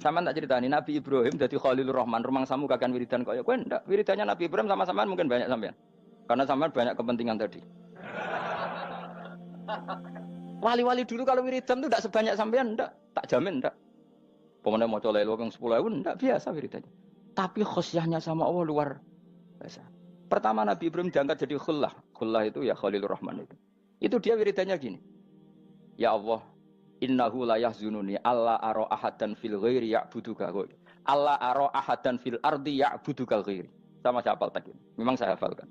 Sama tak ceritani Nabi Ibrahim jadi Khalilur Rahman, rumang samu kakan wiridan kaya kowe ndak. Wiridannya Nabi Ibrahim sama-sama mungkin banyak sampean. Karena sampean banyak kepentingan tadi. Wali-wali dulu kalau wiridan itu ndak sebanyak sampean ndak, tak jamin ndak. Pemene maca lelo yang 10.000 ndak biasa wiridannya. Tapi khosyahnya sama Allah luar biasa. Pertama Nabi Ibrahim diangkat jadi khullah. Khullah itu ya Khalilur Rahman itu. Itu dia wiridannya gini. Ya Allah, innahu la yahzununi alla ara ahadan fil ghairi ya'buduka ghairi. Alla ara ahadan fil ardi ya'buduka ghairi. Sama saya hafal tadi. Memang saya hafalkan.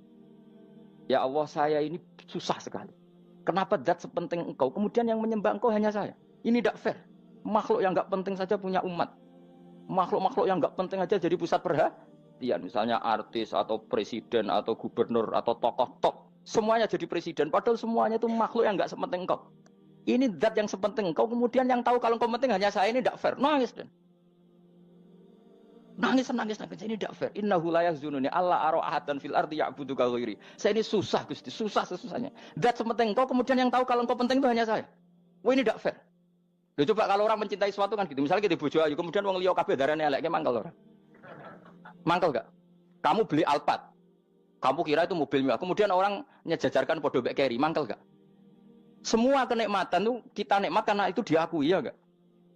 Ya Allah, saya ini susah sekali. Kenapa zat sepenting engkau, kemudian yang menyembah engkau hanya saya? Ini tidak fair. Makhluk yang enggak penting saja punya umat. Makhluk-makhluk yang enggak penting aja jadi pusat perhatian. Misalnya artis atau presiden atau gubernur atau tokoh top. Semuanya jadi presiden. Padahal semuanya itu makhluk yang enggak sepenting engkau. Ini zat yang sepenting engkau, kemudian yang tahu kalau engkau penting hanya saya, ini tidak fair. Nangis dan nangis. Ini tidak fair. Innahu la yahzununi alla ara ahadan fil ardi ya'buduka ghairi. Saya ini susah Gusti, susah sesusahnya. Zat sepenting engkau, kemudian yang tahu kalau engkau penting itu hanya saya. Wah ini tidak fair. Loh, coba kalau orang mencintai sesuatu kan gitu. Misalnya kita bojo ayu, kemudian wong liya kabeh darane elek, mangkel ora? Mangkel enggak? Kamu beli Alphard. Kamu kira itu mobil mewah. Kemudian orang nyejajarkan podo mek keri, mangkel enggak? Semua kenikmatan itu kita nikmat karena itu diakui ya enggak?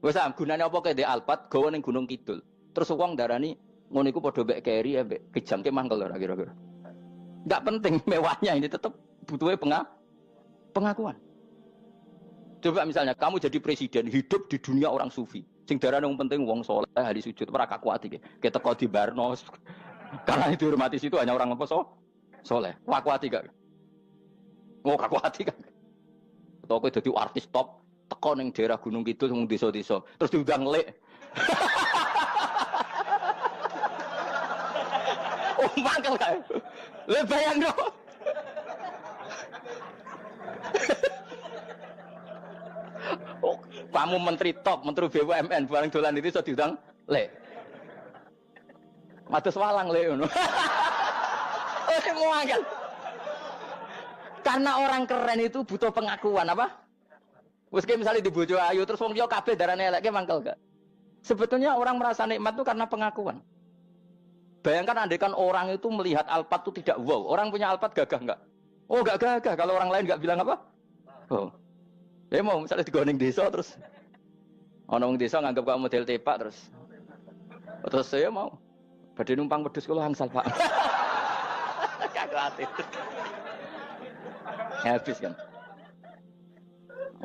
Wes gunane apa kae di Alphard gawe ning Gunung Kidul. Terus wong darani ngono iku padha mek keri ambek kejangke mangkel ora kira-kira. Enggak penting mewahnya ini tetap butuhnya pengakuan. Coba misalnya kamu jadi presiden hidup di dunia orang sufi. Sing darane wong penting wong saleh ahli sujud ora kakuati iki. Keteko di Barno. Karena itu dihormati situ hanya orang apa saleh. Kakuati gak? Oh kakuati kan. Atau kowe dadi artis top, teko ning daerah Gunung Kidul wong desa-desa, terus diundang lek. Oh, mangkel kae. Le bayangno. Oh, kamu menteri top, menteri BUMN bareng dolan itu iso diundang lek. Matus walang lek ngono. Oh, mangkel. Karena orang keren itu butuh pengakuan apa? Wes misalnya di bojo ayu terus wong liya kabeh darane eleke mangkel gak? Sebetulnya orang merasa nikmat itu karena pengakuan. Bayangkan andekan orang itu melihat Alphard itu tidak wow. Orang punya Alphard gagah enggak? Oh enggak gagah. Kalau orang lain enggak bilang apa? Oh. Ya mau misalnya digoning desa terus ana wong desa nganggap kamu model tepak terus saya mau badhe numpang wedhus kula angsal Pak. Kagak ati. Habis kan.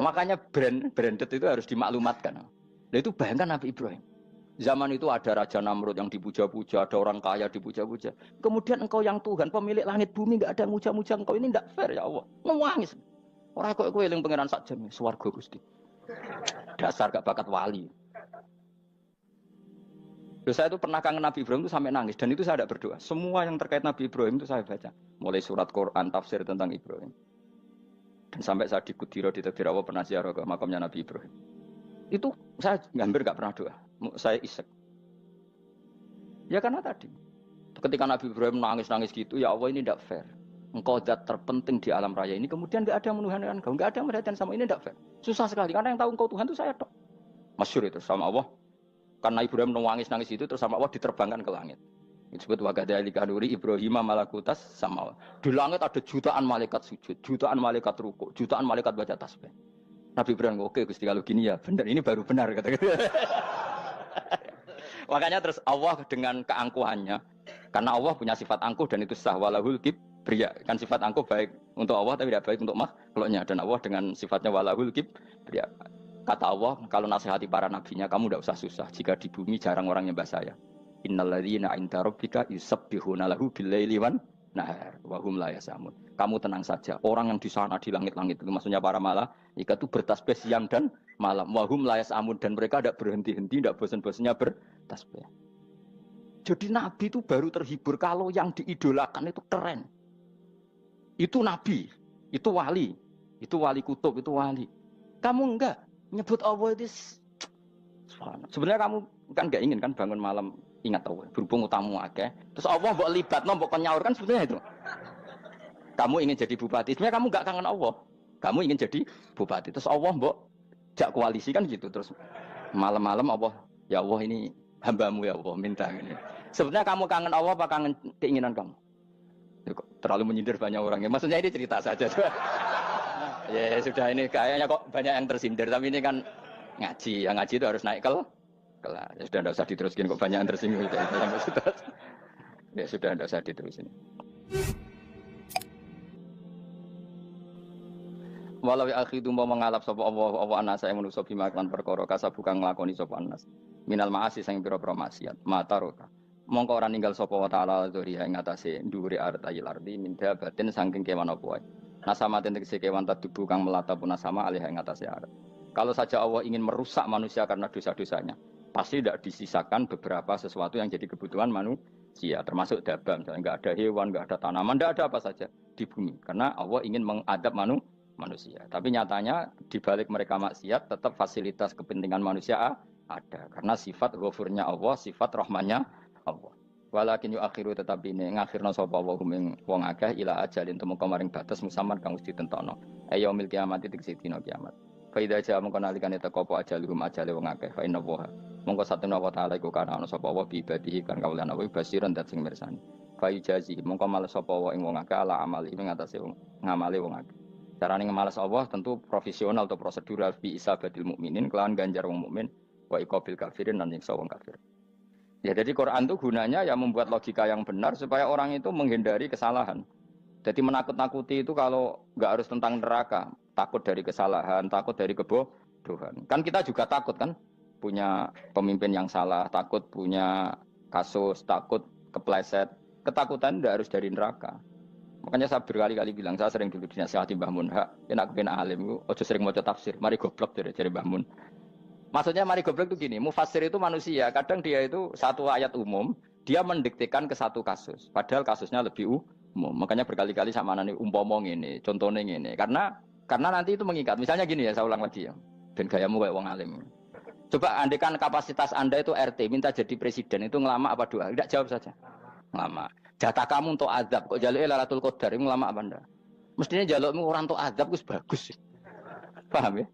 Makanya branded itu harus dimaklumatkan. Nah itu bayangkan Nabi Ibrahim. Zaman itu ada Raja Namrud yang dipuja-puja, ada orang kaya dipuja-puja. Kemudian engkau yang Tuhan, pemilik langit bumi, enggak ada muja-muja engkau. Ini enggak fair ya Allah. Nangis. Orang kok kowe eling pangeran sak jam, swarga Gusti. Dasar gak bakat wali. Terus saya itu pernah kangen Nabi Ibrahim itu sampai nangis dan itu saya tidak berdoa. Semua yang terkait Nabi Ibrahim itu saya baca, mulai surat Quran, tafsir tentang Ibrahim. Dan sampai saya di Kudiro di Tadbir Allah pernah ziarah ke makamnya Nabi Ibrahim. Itu saya hampir nggak pernah doa. Saya isek. Ya karena tadi, ketika Nabi Ibrahim nangis-nangis gitu, ya Allah ini tidak fair. Engkau zat terpenting di alam raya ini, kemudian nggak ada yang menuhankan engkau, nggak ada yang merhatikan sama ini tidak fair. Susah sekali karena yang tahu engkau Tuhan itu saya tok. Masyhur itu sama Allah. Karena Ibrahim nangis-nangis itu terus sama Allah diterbangkan ke langit. Disebut wagadhalika nuri Ibrahim malakutas sama. Di langit ada jutaan malaikat sujud, jutaan malaikat rukuk, jutaan malaikat baca tasbih. Nabi Ibrahim oke Gusti kalau gini ya benar, ini baru benar kata-kata. Makanya terus Allah dengan keangkuhannya, karena Allah punya sifat angkuh dan itu sah walahul kibriya. Kan sifat angkuh baik untuk Allah tapi tidak baik untuk makhluknya, dan Allah dengan sifatnya walahul kibriya. Kata Allah, kalau nasihati para nabinya, kamu tidak usah susah. Jika di bumi jarang orang nyembah saya. Innalladzina 'inda rabbika yusabbihuna lahu bil-laili wan nahar wa hum la yasamun. Kamu tenang saja. Orang yang di sana di langit-langit itu maksudnya para malaikat itu bertasbih siang dan malam. Wa hum la yasamun, dan mereka tidak berhenti-henti, tidak bosan-bosannya bertasbih. Jadi nabi itu baru terhibur kalau yang diidolakan itu keren. Itu nabi, itu wali kutub, itu wali. Kamu enggak nyebut Allah itu sebenarnya kamu kan enggak ingin kan bangun malam ingat Allah berhubung utamu akeh terus Allah mbok libatno mbok nyaur kan sebetulnya itu kamu ingin jadi bupati sebenarnya kamu enggak kangen Allah kamu ingin jadi bupati terus Allah mbok jak koalisi kan gitu terus malam-malam Allah Ya Allah ini hambamu ya Allah minta ini. Sebenarnya kamu kangen Allah apa kangen keinginan kamu? Ya, terlalu menyindir banyak orang ya. Maksudnya ini cerita saja. Ya sudah ini kayaknya kok banyak yang tersindir tapi ini kan ngaji. Yang ngaji itu harus naik kelas. Ya sudah tidak usah diteruskin kok banyak yang tersinggung. Ya sudah tidak usah diterusin. Walau akhidu mau mengalap sapa Allah anas saya manusa bima kan perkara kasab bukan nglakoni sapa anas. Minal ma'asi sing pira-pira maksiat. Mataroka. Mongko ora ninggal sapa wa taala dzuri ing atase dhuwure artayil ardi min dabatin saking kewan apa wae. Nasama tegese kewan tadubu kang melata pun nasama alih ing atase arat. Kalau saja Allah ingin merusak manusia karena dosa-dosanya, pasti tidak disisakan beberapa sesuatu yang jadi kebutuhan manusia, termasuk dabam, misalnya nggak ada hewan, nggak ada tanaman, nggak ada apa saja di bumi, karena Allah ingin mengadab manusia. Tapi nyatanya di balik mereka maksiat, tetap fasilitas kepentingan manusia ada, karena sifat ghafurnya Allah, sifat rahmannya Allah. Walakin akhiru tetapi ini ngakhirna sapa wa hum wong akeh ila ajalin temu kamaring batas musamman kang wis ditentokno. Ayo mil kiamat tegese dina kiamat. Faida aja mengko nalikane teko apa ajalum ajale wong akeh fa inna wa. Mongko satuna wa taala iku kana ana sapa wa bi ibadihi kan kaulan wa basiran dat sing mirsani. Fa jazi mongko males sapa wa ing wong akeh ala amali ing atase wong ngamale wong akeh. Carane ngemales Allah tentu profesional atau prosedural bi isabatil mukminin kelawan ganjar wong mukmin wa iqabil kafirin lan nyiksa wong kafir. Ya jadi Quran itu gunanya ya membuat logika yang benar supaya orang itu menghindari kesalahan. Jadi menakut-nakuti itu kalau nggak harus tentang neraka, takut dari kesalahan, takut dari kebodohan. Kan kita juga takut kan punya pemimpin yang salah, takut punya kasus, takut kepleset. Ketakutan tidak harus dari neraka. Makanya saya berkali-kali bilang, saya sering dulu dinasihati Mbah Mun, enak kena alim, ojo sering maca tafsir, mari goblok dari Mbah Mun. Maksudnya mari goblok itu gini, mufassir itu manusia, kadang dia itu satu ayat umum, dia mendiktekan ke satu kasus, padahal kasusnya lebih umum. Makanya berkali-kali sama nani umpomong ini, contohnya ini, karena nanti itu mengikat. Misalnya gini ya, saya ulang lagi ya, ben gayamu kayak wong alim. Coba andekan kapasitas Anda itu RT, minta jadi presiden, itu ngelama apa doa? Tidak jawab saja. Ngelama. Jatah kamu untuk azab, kok jaluk Lailatul Qadar, ngelama apa Anda? Mestinya jalukmu orang untuk azab itu bagus. Paham ya?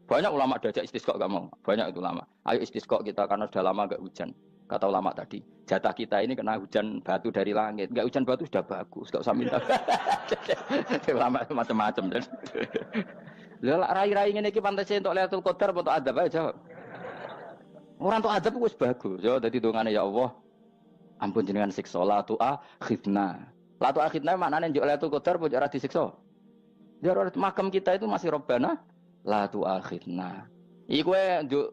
Banyak ulama diajak istisqa gak mau. Banyak itu ulama. Ayo istisqa kita karena sudah lama gak hujan. Kata ulama tadi, jatah kita ini kena hujan batu dari langit. Gak hujan batu sudah bagus, gak usah minta. Ulama macam-macam. Lah rai-rai ngene iki pantes entuk Lailatul Qadar apa entuk adab aja. Orang entuk adab wis bagus. Ya dadi dongane ya Allah. Ampun jenengan siksa la tu akhidna. La tu akhidna maknane njuk Lailatul Qadar apa ora disiksa. Ya makam kita itu masih Rabbana la tu akhirna. Iku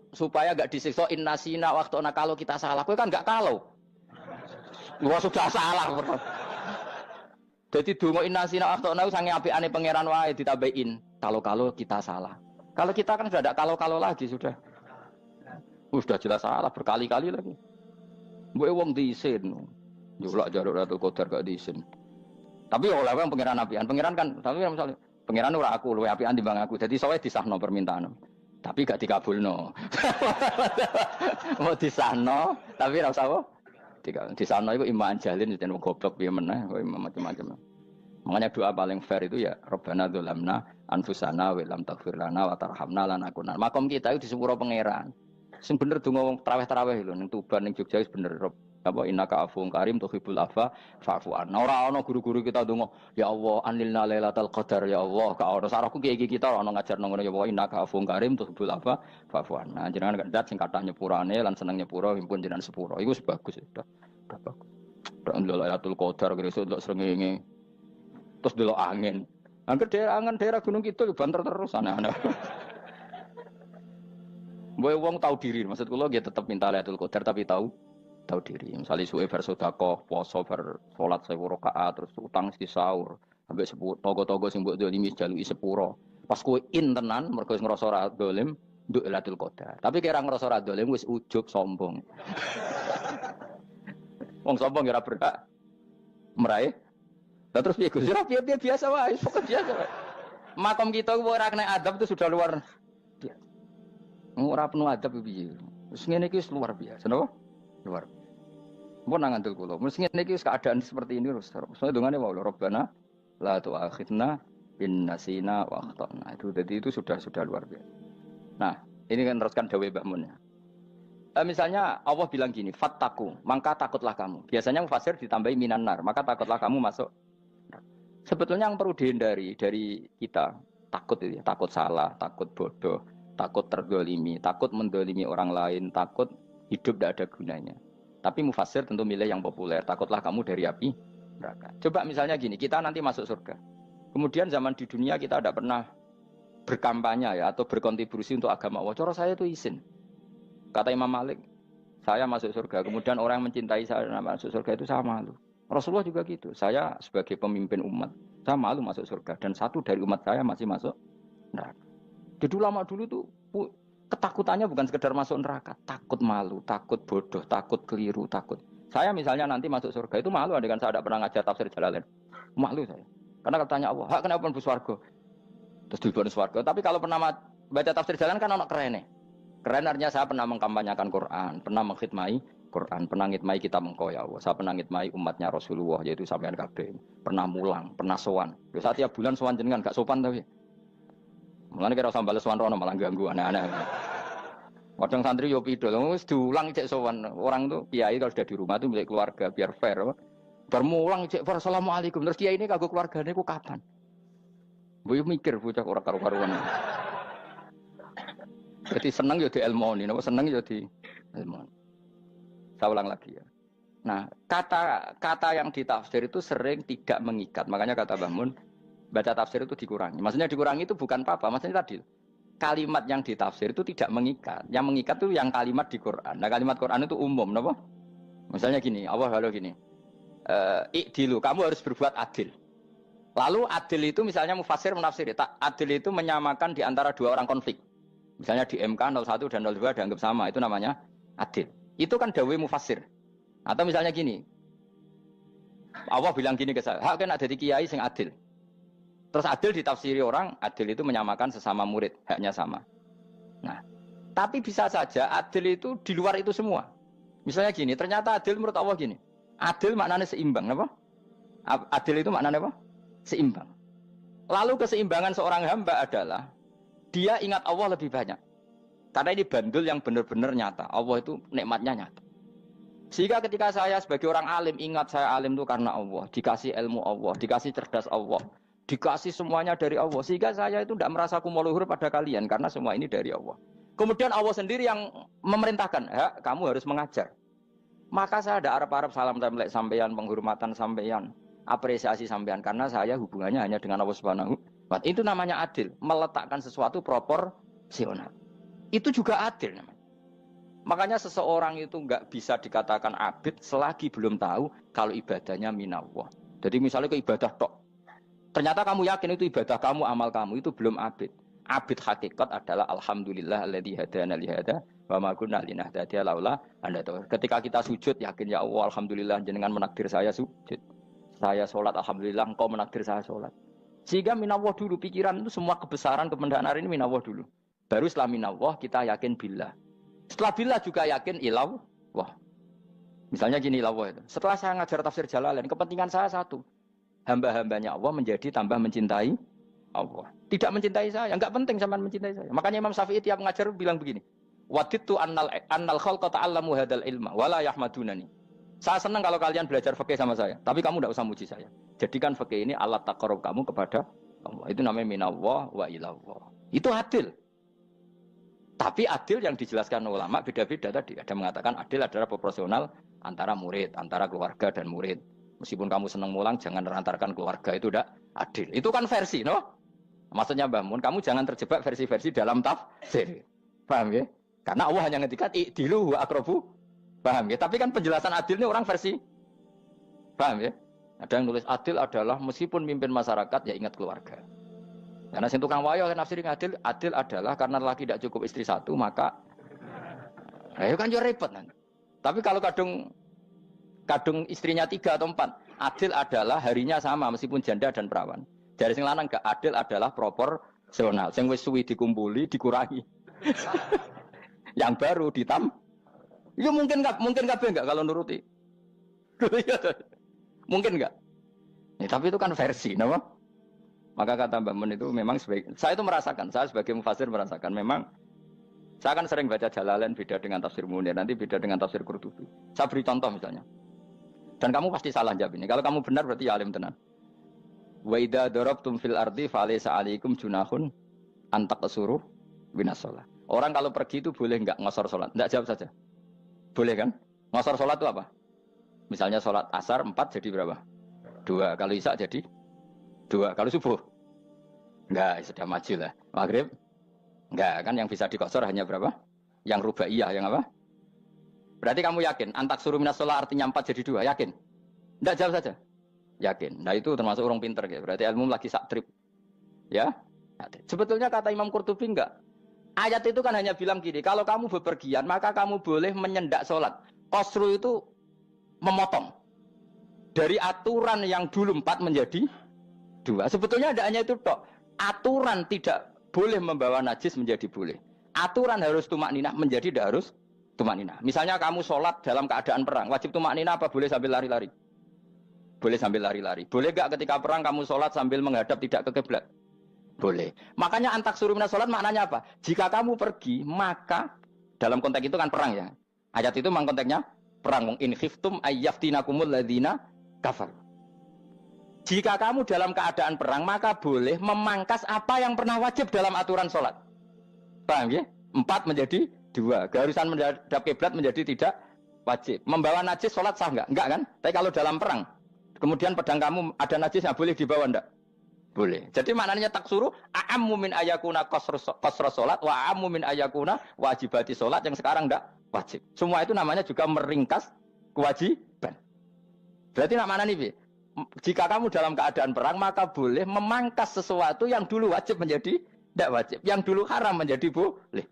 supaya gak disiksa innasina waktu kalau kita salah. Kowe kan gak kalau. Wah sudah salah. Jadi donga innasina waktu sange apikane pangeran wae ditambahin. Kalau kita salah. Kalau kita kan sudah ada kalau lagi sudah. Sudah jelas salah berkali-kali lagi. Mbok wong diisin. Njulak jaruk Lailatul Qadar gak diisin. Tapi oleh wong pangeran apian. Pangeran kan tapi misalnya pengiran ora aku luwe apian timbang aku. Jadi sowe disahno permintaan. Tapi gak dikabulno. Mau disahno tapi ora usah apa? Disahno iku iman jalin yen goblok piye meneh kok macam-macam. Makanya doa paling fair itu ya Rabbana dzalamna anfusana wa lam taghfir lana wa tarhamna lanakunanna. Makom kita itu di sepuro pangeran. Sing bener donga wong tarawih lho ning Tuban ning Jogja wis bener apa innaka afuwun karim tuhibbul afwa fa'fu anna. Ora ana guru-guru kita donga, ya Allah anilna lailatul qadar ya Allah. Ka ora sarahku kiye kita ora ana ngajarno ngono ya Allah innaka afuwun karim tuhibbul afwa fa'fu anna. Jenengan kandat sing kathah nyepurane lan seneng nyepuro impun jenengan sepuro. Iku wis bagus sudah. Udah bagus. Ora lailatul qadar kira-kira delok srengenge. Terus delok angin. Angger daerah Gunung Kidul banter terus aneh-aneh. Mbok wong tahu diri, maksud kula nggih tetep minta Lailatul Qadar tapi tahu diri. Misalnya suwe bar sedekah, poso bar salat 1000 rakaat terus utang mesti sahur. Ambek togo-togo sing mbok dolimi jaluki sepuro. Pas kowe tenan mergo wis ngrasa ora dolim, nduk Lailatul Qadar. Tapi kira ngrasa ora dolim wis ujug sombong. Wong sombong ora berhak meraih. Lah terus piye Gus? Ora piye biasa wae, pokok biasa wae. Makom kita ora kena adab itu sudah luar biasa. Ora penuh adab piye. Wis ngene iki luar biasa, napa? Luar. Mun nang ngandel kula. Wis ngene iki keadaan seperti ini terus. Soale dongane wae Rabbana la tu'akhidna in nasina wa akhtana. Itu jadi itu sudah luar biasa. Nah, ini kan teruskan dawuh Mbah Mun ya. Misalnya Allah bilang gini, fattaku, maka takutlah kamu. Biasanya mufasir ditambahi minan nar, maka takutlah kamu masuk. Sebetulnya yang perlu dihindari dari kita, takut itu ya, takut salah, takut bodoh, takut terdolimi, takut mendolimi orang lain, takut hidup tidak ada gunanya. Tapi mufasir tentu milih yang populer, takutlah kamu dari api neraka. Coba misalnya gini, kita nanti masuk surga. Kemudian zaman di dunia kita tidak pernah berkampanye ya atau berkontribusi untuk agama Allah. Cara saya itu izin. Kata Imam Malik, saya masuk surga. Kemudian orang yang mencintai saya masuk surga itu saya malu. Rasulullah juga gitu. Saya sebagai pemimpin umat, saya malu masuk surga. Dan satu dari umat saya masih masuk neraka. Jadi ulama dulu tuh ketakutannya bukan sekedar masuk neraka. Takut malu, takut bodoh, takut keliru, takut. Saya misalnya nanti masuk surga itu malu dengan saya tidak pernah ngajar tafsir Jalalain. Malu saya. Karena kalau tanya Allah, kenapa pun buswargo? Terus diberi swarga. Tapi kalau pernah baca tafsir Jalalain kan anak keren nih. Keren artinya saya pernah mengkampanyakan Quran, pernah mengkhidmai Quran, pernah ngitmai kitab engkau ya Allah. Saya pernah ngitmai umatnya Rasulullah, yaitu sampean kabeh. Pernah mulang, pernah sowan. Yo saat tiap bulan sowan jenengan gak sopan tapi. Mulane kira usah bales sowan rono malah ganggu aneh-aneh. Kadang santri yo pidol, wis diulang cek sowan. Orang tuh kiai kalau sudah di rumah tuh milik keluarga biar fair. Bermulang cek assalamualaikum. Terus kiai ini kagok keluargane ku kapan? Boyo mikir bocah ora karo-karuan. Jadi seneng ya di ilmoni, seneng ya di ilmoni. Saya ulang lagi ya. Nah, kata yang ditafsir itu sering tidak mengikat. Makanya kata Mbah Mun, baca tafsir itu dikurangi. Maksudnya dikurangi itu bukan apa-apa. Maksudnya tadi, kalimat yang ditafsir itu tidak mengikat. Yang mengikat itu yang kalimat di Quran. Nah, kalimat Quran itu umum, kenapa? Misalnya gini, Allah lalu gini, ikdilu, kamu harus berbuat adil. Lalu adil itu misalnya mufasir menafsir, adil itu menyamakan di antara dua orang konflik. Misalnya di MK 01 dan 02 dianggap sama, itu namanya adil. Itu kan dawai mufasir. Atau misalnya gini, Allah bilang gini ke saya, hak kan ada di kiai sing adil. Terus adil ditafsiri orang, adil itu menyamakan sesama murid, haknya sama. Nah, tapi bisa saja adil itu di luar itu semua. Misalnya gini, ternyata adil menurut Allah gini, adil maknanya seimbang, apa? Adil itu maknanya apa? Seimbang. Lalu keseimbangan seorang hamba adalah dia ingat Allah lebih banyak. Karena ini bandul yang benar-benar nyata. Allah itu nikmatnya nyata. Sehingga ketika saya sebagai orang alim, ingat saya alim itu karena Allah. Dikasih ilmu Allah, dikasih cerdas Allah. Dikasih semuanya dari Allah. Sehingga saya itu tidak merasa kumuluhur pada kalian. Karena semua ini dari Allah. Kemudian Allah sendiri yang memerintahkan, kamu harus mengajar. Maka saya ada arep-arep salam templek sampeyan, penghormatan sampeyan, apresiasi sampeyan. Karena saya hubungannya hanya dengan Allah Subhanahu. Itu namanya adil, meletakkan sesuatu proporsional. Itu juga adil namanya. Makanya seseorang itu nggak bisa dikatakan abid selagi belum tahu kalau ibadahnya minallah. Jadi misalnya ke ibadah tok, ternyata kamu yakin itu ibadah kamu, amal kamu, itu belum abid. Abid hakikat adalah alhamdulillah alladzi hadana li hada wa ma kunna linahtadiya laula an hadana. Ketika kita sujud yakin ya Allah alhamdulillah jenengan menakdir saya sujud. Saya sholat alhamdulillah engkau menakdir saya sholat. Sehingga minallah dulu, pikiran itu semua kebesaran kemendahan hari ini minallah dulu. Baru setelah minallah kita yakin billah. Setelah billah juga yakin ilallah. Wah. Misalnya gini ilallah itu. Setelah saya ngajar tafsir Jalalain, kepentingan saya satu. Hamba-hambanya Allah menjadi tambah mencintai Allah. Tidak mencintai saya, enggak penting sama mencintai saya. Makanya Imam Syafi'i tiap ngajar bilang begini. Wadittu annal khalqa ta'allamu hadal ilma wala yahmadunani. Saya senang kalau kalian belajar fikih sama saya, tapi kamu tidak usah muji saya. Jadikan fikih ini alat taqarrub kamu kepada Allah. Itu namanya minallah wa ilallah. Itu adil. Tapi adil yang dijelaskan ulama beda-beda tadi. Ada mengatakan adil adalah proporsional antara murid, antara keluarga dan murid. Meskipun kamu senang mulang, jangan merantarkan keluarga, itu tidak adil. Itu kan versi, no? Maksudnya Mbah Mun, kamu jangan terjebak versi-versi dalam tafsir. Paham ya? Karena Allah hanya ngetikan i'dilu wa aqrabu. Paham ya? Tapi kan penjelasan adil ini orang versi. Paham ya? Ada yang nulis adil adalah meskipun mimpin masyarakat ya ingat keluarga. Karena sing tukang wayo kan nafsirin adil, adil adalah karena laki tidak cukup istri satu maka ayo kan yo repot nanti. Tapi kalau kadung istrinya 3 atau 4, adil adalah harinya sama meskipun janda dan perawan. Dari sing lanang gak adil adalah proporsional. Sing wis suwi dikumpuli dikurangi. Yang baru ya mungkin kabeh enggak kalau nuruti. Mungkin enggak. Ya, tapi itu kan versi, nama. Maka kata Mbak Mun itu memang saya itu merasakan, saya sebagai mufasir merasakan memang Saya kan sering baca Jalalain beda dengan tafsir Munir, nanti beda dengan tafsir Qurtubi. Saya beri contoh misalnya. Dan kamu pasti salah jawab ini. Kalau kamu benar berarti ya alim tenan. Wa idza darabtum fil ardi falaysa 'alaikum junahun an taqsuru minas shalah. Orang kalau pergi itu boleh enggak ngosor salat? Enggak, jawab saja. Boleh kan? Ngosor salat itu apa? Misalnya salat asar 4 jadi berapa? 2. Kalau isya jadi 2. Kalau subuh? Enggak, sudah maju lah. Maghrib? Enggak, kan yang bisa dikosor hanya berapa? Yang rubaiyah, yang apa? Berarti kamu yakin? Antak suruh minas sholat artinya 4 jadi 2, yakin? Enggak, jawab saja. Yakin. Nah itu termasuk orang pinter. Ya. Berarti ilmu lagi sak trip. Ya? Sebetulnya kata Imam Qurtubi enggak. Ayat itu kan hanya bilang gini, kalau kamu bepergian, maka kamu boleh menyendak sholat. Qasru itu memotong. Dari aturan yang dulu 4 menjadi 2. Sebetulnya tidak hanya itu, tok. Aturan tidak boleh membawa najis menjadi boleh. Aturan harus tumak ninah menjadi tidak harus tumak ninah. Misalnya kamu sholat dalam keadaan perang, wajib tumak ninah apa boleh sambil lari-lari? Boleh sambil lari-lari. Boleh gak ketika perang kamu sholat sambil menghadap tidak ke kiblat? Boleh. Makanya antak suruh minas sholat maknanya apa? Jika kamu pergi, maka dalam konteks itu kan perang ya. Ayat itu memang konteksnya perang. In khiftum ayyaftinakumul ladzina kafar. Jika kamu dalam keadaan perang, maka boleh memangkas apa yang pernah wajib dalam aturan sholat. Paham ya? 4 menjadi 2. Keharusan menghadap kiblat menjadi tidak wajib. Membawa najis sholat sah enggak? Enggak kan? Tapi kalau dalam perang, kemudian pedang kamu ada najisnya, boleh dibawa enggak? Boleh. Jadi maknanya taksuru, a'ammu min ayakuna qasra sholat, wa a'ammu min ayakuna wajibati sholat yang sekarang enggak wajib. Semua itu namanya juga meringkas kewajiban. Berarti nak mana nih, jika kamu dalam keadaan perang, maka boleh memangkas sesuatu yang dulu wajib menjadi tidak wajib. Yang dulu haram menjadi boleh.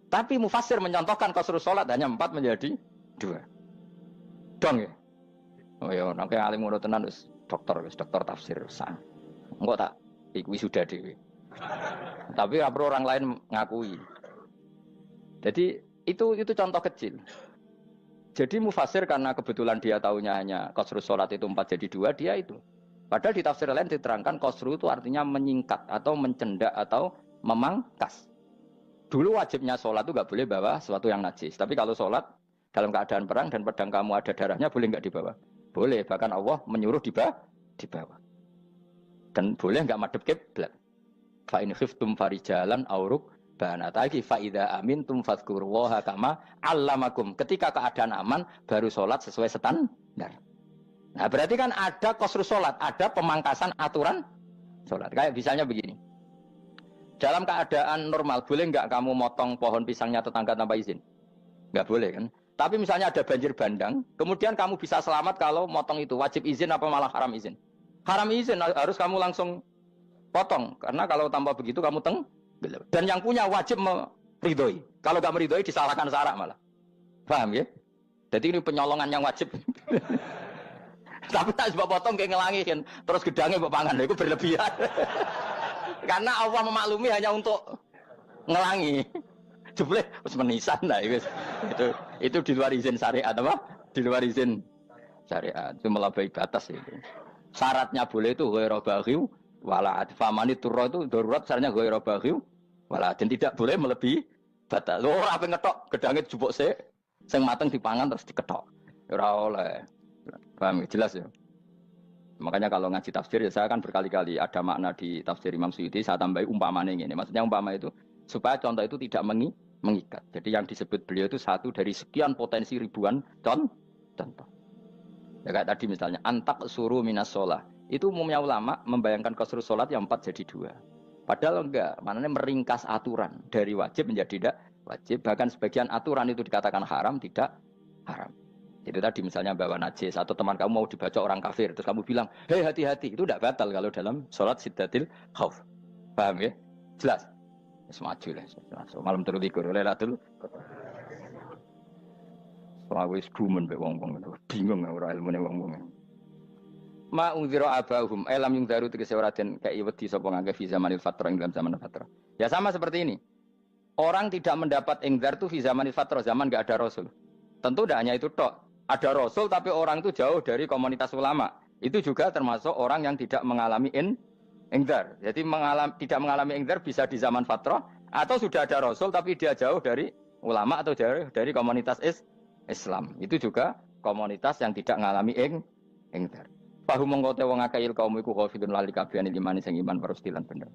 Tapi mufassir mencontohkan qasru sholat hanya 4 menjadi 2. Dong ya? Oh ya, nanti alim ngono tenan wis dokter tafsir sah. Engko tak iku sudah dhewe. Tapi perlu orang lain ngakui. Jadi itu contoh kecil. Jadi mufassir karena kebetulan dia tahunya hanya qasru sholat itu 4 jadi 2, dia itu. Padahal di tafsir lain diterangkan qasru itu artinya menyingkat atau mencendak atau memangkas. Dulu wajibnya sholat itu nggak boleh bawa sesuatu yang najis. Tapi kalau sholat dalam keadaan perang dan pedang kamu ada darahnya, boleh nggak dibawa? Boleh. Bahkan Allah menyuruh dibawa. Dan boleh nggak madhep kiblat. Fa in khiftum farijalan auruk banataki fa idza amintum fadhkurullaha kama 'allamakum. Ketika keadaan aman baru sholat sesuai standar. Nah, berarti kan ada qasru sholat, ada pemangkasan aturan sholat. Kayak misalnya begini. Dalam keadaan normal, boleh nggak kamu motong pohon pisangnya tetangga tanpa izin? Nggak boleh kan? Tapi misalnya ada banjir bandang, kemudian kamu bisa selamat kalau motong itu. Wajib izin apa malah haram izin? Haram izin, harus kamu langsung potong. Karena kalau tanpa begitu kamu dan yang punya wajib meridhoi. Kalau nggak meridhoi disalahkan syarak malah. Paham ya? Jadi ini penyolongan yang wajib. Tapi tak sebab potong kayak ngelangi kan. Terus gedangnya mbok pangan, itu berlebihan. Karena Allah memaklumi hanya untuk ngelangi. Jebule wis menisan lah itu di luar izin syariat apa? Di luar izin syariat. Itu melampaui batas itu. Syaratnya boleh itu ghairu baghiw wala famani turra itu darurat syaratnya ghairu baghiw wala dan tidak boleh melebihi batas. Ora ape ngetok gedange jupuk sik sing mateng dipangan terus diketok. Ora oleh. Paham jelas ya? Makanya kalau ngaji tafsir ya saya kan berkali-kali ada makna di tafsir Imam Suyuti saya tambahi umpamanya ini. Maksudnya umpama itu supaya contoh itu tidak mengikat. Jadi yang disebut beliau itu satu dari sekian potensi ribuan contoh. Ya kayak tadi misalnya antak suruh minas sholah. Itu umumnya ulama membayangkan qasru sholat yang 4 jadi 2. Padahal enggak, maknanya meringkas aturan dari wajib menjadi tidak wajib. Bahkan sebagian aturan itu dikatakan haram, tidak haram. Itu tadi misalnya bawa najis atau teman kamu mau dibaca orang kafir terus kamu bilang, hei hati-hati, itu tidak batal kalau dalam sholat siddatil khauf. Paham ya? Jelas? Semaju lah. Malam terus likur oleh Lailatul. Soale wis gumen mbek wong-wong itu. Bingung ora ilmune wong-wong. Ma ungzira abahum lam yungzaru tegese ora den kei wedi sapa ngangge fi zamanil fatrah ing dalam zaman fatrah. Ya sama seperti ini. Orang tidak mendapat ingzar itu fi zamanil fatrah, zaman enggak ada rasul. Tentu tidak hanya itu tok. Ada rasul tapi orang itu jauh dari komunitas ulama. Itu juga termasuk orang yang tidak mengalami Ingdar. Jadi tidak mengalami ingdar bisa di zaman fatrah atau sudah ada rasul tapi dia jauh dari ulama atau jauh dari komunitas Islam. Itu juga komunitas yang tidak mengalami ingdar. Fahum mengkote wong akeh kaum iku khafidun lali kabehane imane sing iman parustilan bener.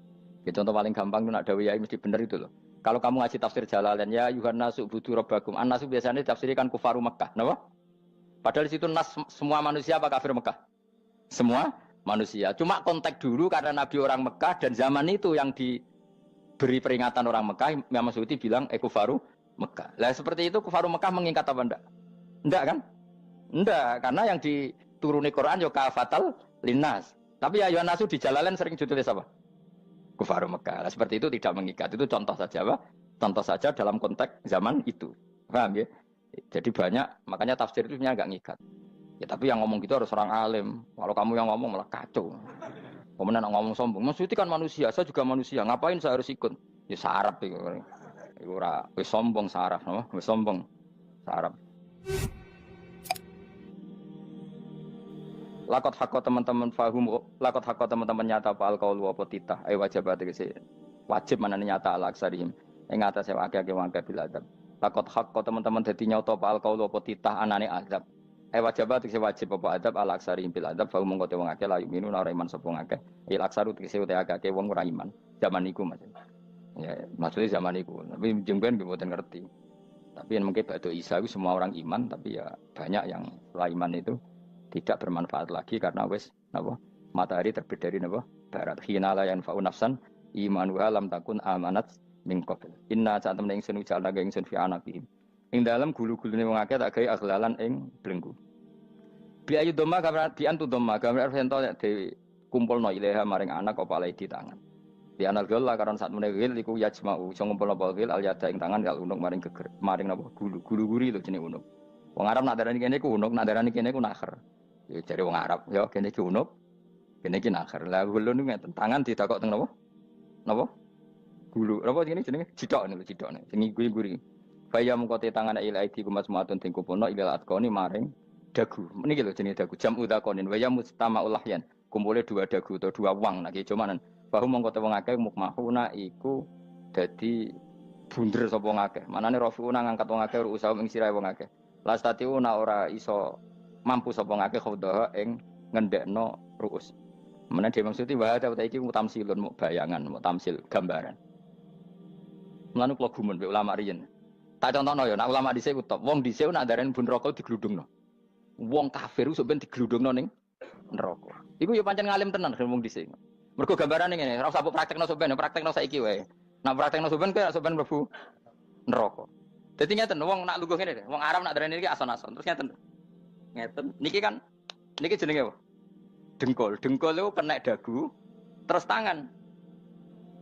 Ya, contoh paling gampang itu nak dawuh yai mesti bener itu loh. Kalau kamu ngaji tafsir Jalalain ya Yuhannasu budu rabbakum. An-nasu biasanya ditafsirkan kufaru Mekah, napa? Padahal di situ nas semua manusia apa kafir Mekah? Semua manusia. Cuma konteks dulu karena Nabi orang Mekah dan zaman itu yang diberi peringatan orang Mekah, Imam Suyuti bilang kufaru Mekah. Lah seperti itu kufaru Mekah mengikat apa enggak? Enggak kan? Enggak, karena yang dituruni Quran yo kafatal linnas. Tapi ya Yuhannasu di Jalalain sering ditulis apa? Kufaru Mekah. Nah, seperti itu tidak mengikat. Itu contoh saja, Pak. Contoh saja dalam konteks zaman itu. Paham ya? Jadi banyak, makanya tafsir itu sebenarnya enggak ngikat. Ya tapi yang ngomong gitu harus orang alim. Kalau kamu yang ngomong malah kacau. Kemudian ngomong sombong. Maksudnya kan manusia, saya juga manusia. Ngapain saya harus ikut? Ya sarap itu. Iku ora wis sombong saraf, no? Wis sombong saraf. Lakot hakko teman-teman fahum, lakot hakko teman-teman nyata apa alkaul apa titah. Wajib tegese wajib manane nyata al aksarihim. Ing atase akeh-akeh wangke bil adab. Lakot hakko teman-teman dadi nyata apa alkaul apa titah anane azab. Wajib tegese wajib apa adab al aksarihim bil adab fa mongko te wong akeh la yuminu ora iman sapa akeh. Il aksaru tegese utek akeh wong ora iman. Zaman iku Mas. Ya, maksudnya zaman iku. Tapi jengben mboten ngerti. Tapi yang mungkin ba'da Isa itu semua orang iman, tapi ya banyak yang setelah iman itu tidak bermanfaat lagi karena wis napa matahari terbit dari napa barat khina la yanfa'u nafsan imanuha lam takun amanat min qabl inna saat temen ingsun ujalna ga ingsun fi anaqihim ing dalem gulu-gulune wong akeh tak gawe aghlalan ing blengku bi ayu doma gambar bi antu doma gambar sento de kumpulno ilaha maring anak apa alai di tangan di anal gol la karon saat meneh wil iku yajma'u iso ngumpulno wil al yada ing tangan kal unuk maring geger maring napa gulu-guri lho jenenge unuk wong Arab nak darani kene ku unuk nak darani kene ku nakher. Ya cari wong Arab, ya kene iki unuk, kene iki nakher. Lah gulu niku ngeten, tangan ditakok teng napa? Napa? Gulu. Napa jenenge jenenge? Cidok niku cidokne. Sing guri-guri. Faya mengkote tangan ila aidi kumasmatun ting kupono ila atkoni maring dagu. Niki lho jenenge dagu. Jam udzakonin waya mustamaul lahyan. Kumpule dua dagu atau dua wang nek cumanan. Bahu mengkote wong akeh mukmahuna iku dadi bunder sapa wong akeh. Manane rafiuna ngangkat wong akeh usaha ing sirahe wong akeh. Lastatiuna ora iso mampu sapa ngake khawdaha ing ngendekno ruus. Menawa dhewe maksudi wae ta iki mutamsilun mu bayangan, mu tamsil gambaran. Mulane kula gumun mbek ulama riyen. Tak contohno ya, nek ulama dhisik ku top. Wong dhisik nak darani bun neraka digludungno. Wong kafir sok ben digludungno ning neraka. Iku ya pancen ngalim tenan wong dhisik. Mergo gambarane ngene, ora usah praktekno sok ben, praktekno saiki wae. Nak praktekno sok ben kaya sok ben mlebu neraka. Dadi ngeten wong nak lungguh ngene, wong Arab nak darani iki ason-ason. Terus ngeten. Ngeten. Niki kan niki jenenge apa? Dengkul. Dengkul itu kena dagu, terus tangan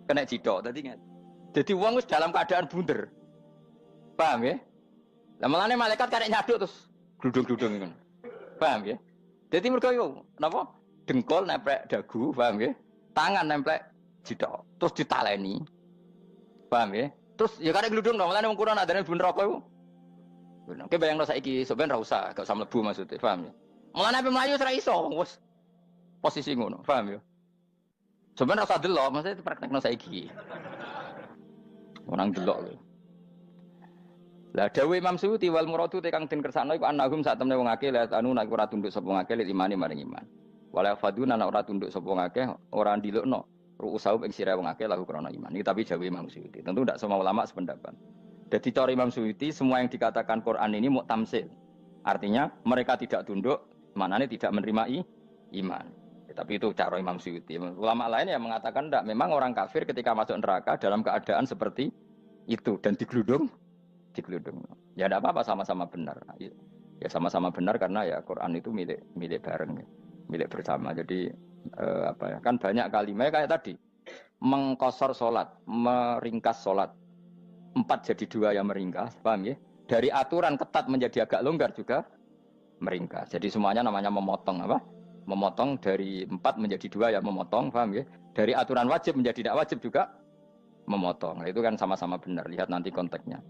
kena cidok. Tadi ngeten. Jadi wong wis dalam keadaan bunder. Paham ya? Lah malane malaikat karek nyaduk terus gludung-gludung ngono. Paham ya? Jadi mergo yo napa? Dengkul nempel dagu, paham ya? Tangan nempel cidok, terus ditaleni. Paham ya? Terus ya karek gludung dong, malane wong kurang adane bunder apa iku? Oke bayangno saiki sampean ra usah, gak usah mlebu maksudnya, paham ya? Mulane ape mlayu ora iso, wis posisi ngono, paham ya? Sampeyan ra usah delok, maksudnya praktekno saiki. Orang delok lho. Lah dawuh Imam Suyuti wal muradu te kang den kersakno iku annahum sak temne wong akeh la anu nek ora tunduk sapa wong akeh imani maring iman. Wala faduna nek ora tunduk sapa wong akeh ora ndilukno ru'usau ing sira wong akeh lahu krana iman. Iki tapi dawuh Imam Suyuti. Tentu tidak semua ulama sependapat. Jadi cara Imam Suyuti semua yang dikatakan Quran ini mau tamsil. Artinya mereka tidak tunduk, maknanya tidak menerima iman. Tapi itu cara Imam Suyuti. Ulama lain yang mengatakan tidak. Memang orang kafir ketika masuk neraka dalam keadaan seperti itu dan digeludung. Ya tidak apa-apa sama-sama benar. Ya sama-sama benar karena ya Quran itu milik bareng, milik bersama. Jadi kan banyak kalimat kayak tadi mengkosor sholat, meringkas sholat. 4 jadi 2 yang meringkas, paham ya? Dari aturan ketat menjadi agak longgar juga meringkas. Jadi semuanya namanya memotong apa? Memotong dari 4 menjadi 2 yang memotong, paham ya? Dari aturan wajib menjadi tidak wajib juga memotong. Nah, itu kan sama-sama benar. Lihat nanti konteksnya.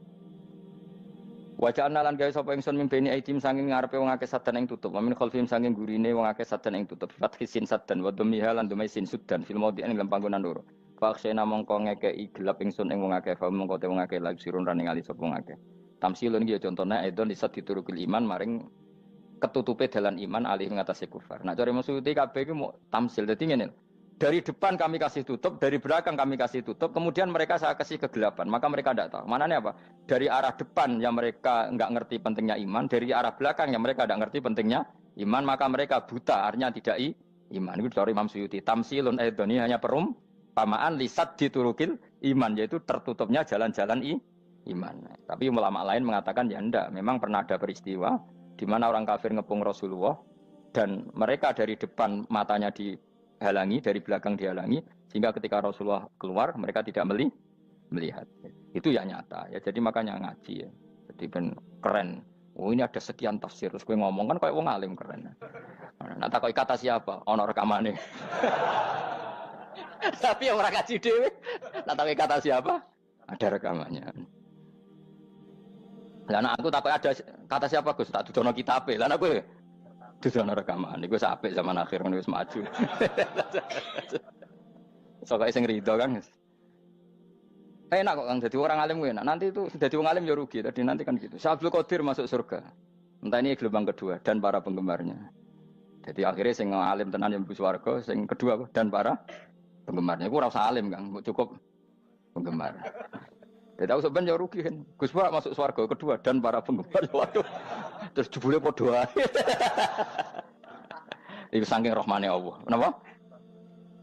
Wajah analan gawe sapa ingsun mimpeni aidim sanging ngarepe wong akeh sadan ing tutup. Wamin khalfim sanging gurine wong akeh sadan ing tutup. Fathisin sadan wa dhamiha lan dhami sin sudan fil maudhi'in ing panggonan loro. Faksena mongko ngekeki gelap ingsun ing wong akeh fa mongko te wong akeh lagi sirun rane ngali sapa wong akeh. Tamsilun iki contone edon disat diturukil iman maring ketutupe dalan iman alih ngatasi kufar. Nah cara maksudnya kabeh iki mau tamsil. Dadi ngene. Dari depan kami kasih tutup, dari belakang kami kasih tutup, kemudian mereka saya kasih kegelapan. Maka mereka tidak tahu. Mananya apa? Dari arah depan yang mereka enggak ngerti pentingnya iman, dari arah belakang yang mereka enggak ngerti pentingnya iman, maka mereka buta, artinya tidak iman. Itu dari Imam Suyuti. Tamsilun edoni hanya perumpamaan lisat diturukil iman, yaitu tertutupnya jalan-jalan iman. Tapi ulama lain mengatakan ya enggak. Memang pernah ada peristiwa di mana orang kafir ngepung Rasulullah dan mereka dari depan matanya dihalangi, dari belakang dihalangi, sehingga ketika Rasulullah keluar mereka tidak melihat. Itu ya nyata ya. Jadi makanya ngaji ya. Jadi ben keren. Oh ini ada sekian tafsir. Terus gue ngomong kan kayak wong alim keren. Nah tak kata siapa? Ono rekamane. Tapi yang orang ngaji dhewe. Nah tak kata siapa? Ada rekamannya. Lah aku takut ada kata siapa Gus? Tak dudono kitabe. Lah aku dudono rekaman. Iku apik zaman akhir kan wis maju. Soale sing rido kan. Enak kok Kang jadi orang alim enak. Nanti itu jadi orang alim ya rugi. Tadi nanti kan gitu. Syabdul Qadir masuk surga. Entah ini gelombang kedua dan para penggemarnya. Jadi akhirnya sing alim tenan yang mlebu swarga, sing kedua dan para penggemarnya. Iku ora usah alim Kang, cukup penggemar. Dia tahu sebenarnya rugi kan. Gus Pak masuk swarga kedua dan para penggemar. Waduh. Terus jebule padha ae. Itu saking rahmane Allah. Kenapa?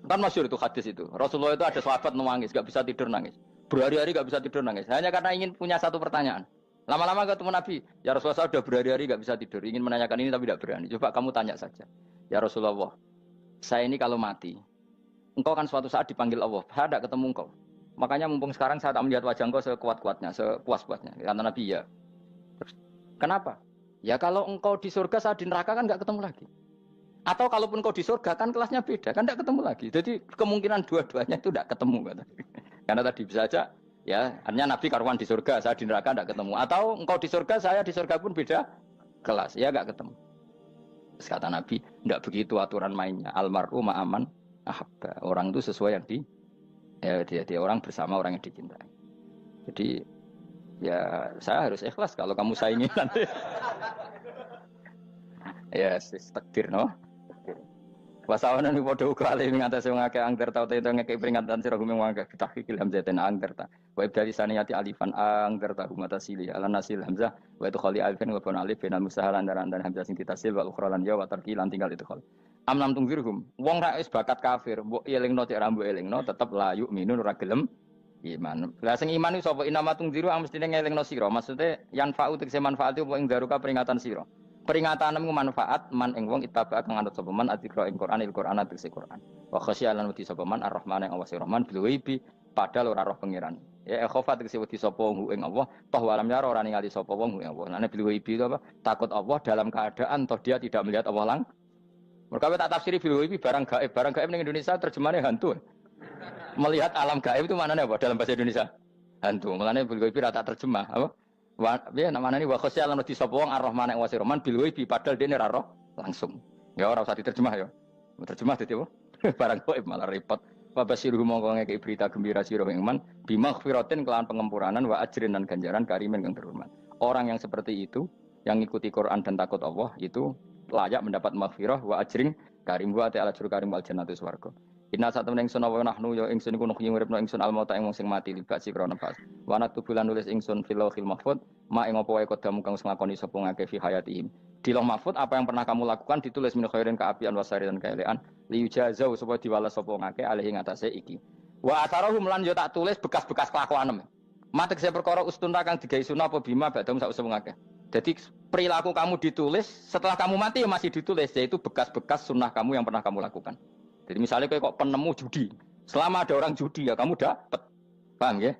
Kan masyhur itu hadis itu. Rasulullah itu ada sahabat nangis, enggak bisa tidur nangis. Berhari-hari enggak bisa tidur nangis. Hanya karena ingin punya satu pertanyaan. Lama-lama ketemu Nabi, ya Rasulullah saya sudah berhari-hari enggak bisa tidur, ingin menanyakan ini tapi tidak berani. Coba kamu tanya saja. Ya Rasulullah, saya ini kalau mati, engkau kan suatu saat dipanggil Allah. Saya tidak ketemu engkau. Makanya mumpung sekarang saya tak melihat wajah engkau sekuat-kuatnya, sepuas-puasnya. Kata Nabi ya. Terus, kenapa? Ya kalau engkau di surga, saya di neraka kan enggak ketemu lagi. Atau kalaupun engkau di surga kan kelasnya beda, kan enggak ketemu lagi. Jadi kemungkinan dua-duanya itu enggak ketemu. Kata. Karena tadi bisa saja, ya artinya Nabi karuan di surga, saya di neraka enggak ketemu. Atau engkau di surga, saya di surga pun beda kelas, ya enggak ketemu. Terus kata Nabi, enggak begitu aturan mainnya. Almar'u ma'aman ahabba. Orang itu sesuai yang dia orang bersama orang yang dicintai. Jadi ya saya harus ikhlas kalau kamu saingi nanti. Ya takdir no. Wasawana ni padha uga ali ngatasi wong akeh angger tau te ngekek peringatan sira gumeng wong akeh tahqiqil hamzatain angger ta. Wa ibdali saniyati alifan angger ta humata sili ala nasil hamzah wa itu khali alifan wa pun alif binal musahalan dan hamzah sing ditasil wa ukhra lan ya wa tarqi lan tinggal itu khol. Amlam tungfirhum wong ra wis bakat kafir mbok elingno cek rambu elingno tetep layu minun ora gelem iman. Lah sing iman iku sapa inama tungziru ang mestine ngelingno sira. Maksude yan fa'u tegese manfaat apa ing daruka peringatan sira. Peringatanmu manfaat man ing wong ittaba kang anut sapa man atikra ing Qur'anil Qur'an tegese Qur'an. Wa khasyalan wedi sapa man ar-rahman ing Allah Rahman bil ghaibi padahal ora roh pangeran. Ya khofa tegese wedi sapa wong ing Allah toh walam yara ora ningali sapa wong ing Allah. Lan bil ghaibi itu apa? Takut Allah dalam keadaan toh dia tidak melihat Allah lang. Mereka tak tafsiri bil ghaibi barang gaib ning Indonesia terjemahnya hantu. Melihat alam gaib itu maknanya apa dalam bahasa Indonesia? Hantu. Maknanya bil ghaibi rata terjemah apa? Ya namanya ini wa khosyalan di sapa wong ar-rahman ing wasirman bil ghaibi padahal dene ora roh langsung. Ya ora usah diterjemah ya. Terjemah dadi apa? Barang gaib malah repot. Wa basiruhu mongko ngeke berita gembira sira ing man bimaghfiratin kelawan pengemuranan wa ajrin dan ganjaran karimin kang terhormat. Orang yang seperti itu yang ngikuti Quran dan takut Allah itu layak mendapat maghfirah wa ajrin karim wa ta'ala jur karim wal jannatu swarga. Inna satamna ingsun wa nahnu ya ingsun iku nuhyi uripna ingsun almauta ing wong sing mati libak sikra nafas. Wa naktubulan nulis ingsun fil lauhil mahfuz ma ing apa wae kodamu kang nglakoni sapa ngake fi hayatihim. Di lauh mahfuz apa yang pernah kamu lakukan ditulis min khairin kaapian wasari dan kaelean li yujazau supaya diwales sapa ngake alih ing atase iki. Wa atharahum lan yo tak tulis bekas-bekas kelakuanem. Matek saya perkara ustun kang digawe sunah apa bima badam sak usum ngake. Jadi perilaku kamu ditulis setelah kamu mati ya masih ditulis yaitu bekas-bekas sunnah kamu yang pernah kamu lakukan. Jadi misalnya kok penemu judi, selama ada orang judi ya kamu dapat, paham ya?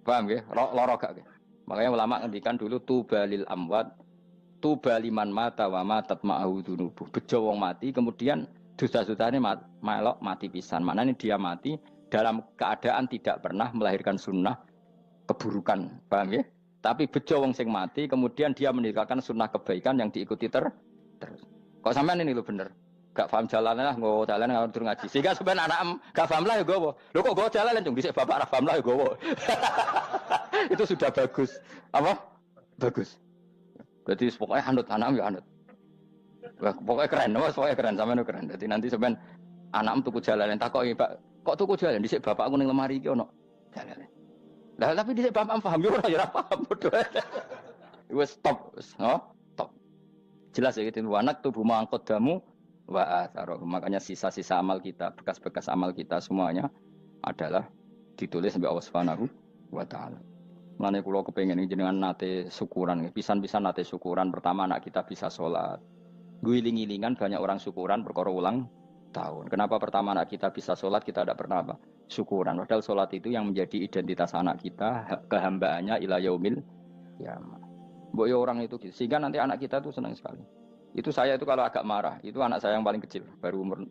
Paham ya? Loro gak? Makanya ulama ngendikan dulu tubalil amwat, tubaliman mata wa matat ma'ahu dunubuh. Bejo wong mati, kemudian dosa-dosanya melok mati pisan. Maknanya dia mati dalam keadaan tidak pernah melahirkan sunnah keburukan, paham ya? Tapi bejo wong sing mati, kemudian dia meninggalkan sunnah kebaikan yang diikuti terus. Kok sampean ini lho bener. Gak paham jalan lah, nggo jalan ngatur ngaji. Sehingga sampean anak gak paham lah ya gowo. Lho kok gowo jalan cung dhisik bapak ra paham lah ya gowo. Itu sudah bagus. Apa? Bagus. Berarti pokoknya anut anak ya anut. Wah, pokoknya keren, pokoknya keren sampean keren. Jadi nanti sampean anak tuku jalan takoki, Pak, kok tuku jalan dhisik bapakku ning lemari iki ono jalan. Lah tapi dhisik bapak paham yo ora ya paham bodoh. Wes stop, stop. Jelas ya gitu anak tubuh mangkot damu wa atharoh. Makanya sisa-sisa amal kita, bekas-bekas amal kita semuanya adalah ditulis sampai Allah Subhanahu wa taala. Mulane kula kepengin jenengan nate syukuran, pisan-pisan nate syukuran. Pertama anak kita bisa sholat. Guling-gilingan banyak orang syukuran perkara ulang tahun. Kenapa pertama anak kita bisa sholat, kita tidak pernah apa? Syukuran. Padahal sholat itu yang menjadi identitas anak kita, kehambaannya ila yaumil qiyamah. Mbok ya orang itu gitu. Sehingga nanti anak kita tuh senang sekali. Itu saya itu kalau agak marah, itu anak saya yang paling kecil, baru umur